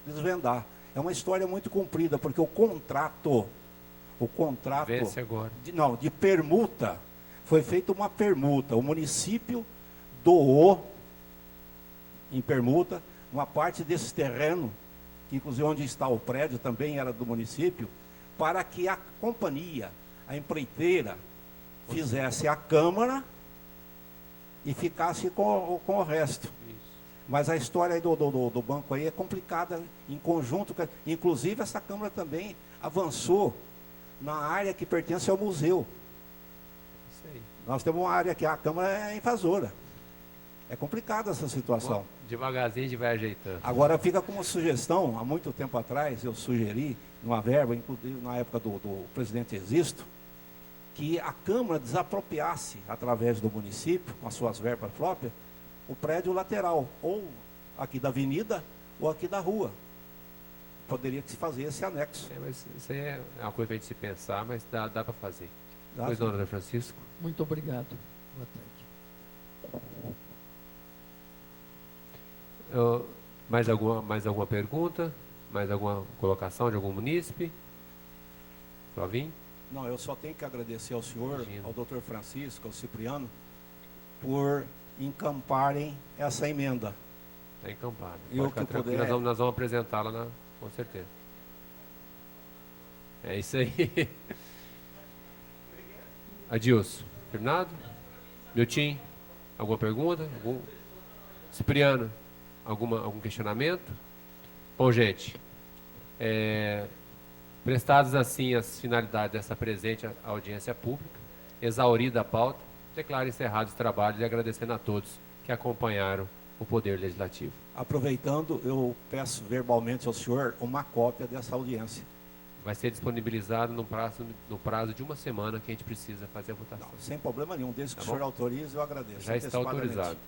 desvendar. É uma história muito comprida, porque o contrato vence agora. De permuta, foi feita uma permuta. O município doou em permuta uma parte desse terreno, que inclusive onde está o prédio também era do município, para que a companhia, a empreiteira, fizesse a Câmara e ficasse com o resto. Mas a história aí do banco aí é complicada, em conjunto, inclusive essa Câmara também avançou na área que pertence ao museu. Isso aí. Nós temos uma área que a Câmara é invasora. É complicada essa situação. Bom, devagarzinho a gente vai ajeitando. Agora fica como sugestão, há muito tempo atrás eu sugeri, numa verba, inclusive na época do presidente Existo, que a Câmara desapropriasse, através do município, com as suas verbas próprias, o prédio lateral, ou aqui da avenida, ou aqui da rua. Poderia se fazer esse anexo. Mas isso aí é uma coisa para a gente se pensar, mas dá para fazer. Dá, Pois sim. não, doutor Francisco? Muito obrigado. Boa tarde. Mais alguma pergunta? Mais alguma colocação de algum munícipe? Flavinho? Não, eu só tenho que agradecer ao senhor, Imagina. ao doutor Francisco, ao Cipriano, por encamparem essa emenda. Está encampado. E o Pode ficar que tranquilo, puder- nós vamos apresentá-la com certeza. É isso aí. Adilson, Fernando? Milton, alguma pergunta? Cipriano, algum questionamento? Bom, gente, prestadas assim as finalidades dessa presente audiência pública, exaurida a pauta, declaro encerrados os trabalhos e agradecendo a todos que acompanharam o Poder Legislativo. Aproveitando, eu peço verbalmente ao senhor uma cópia dessa audiência. Vai ser disponibilizado no prazo de uma semana que a gente precisa fazer a votação. Não, sem problema nenhum, desde que Tá o senhor bom? autorize, eu agradeço. Já está antecipadamente. autorizado.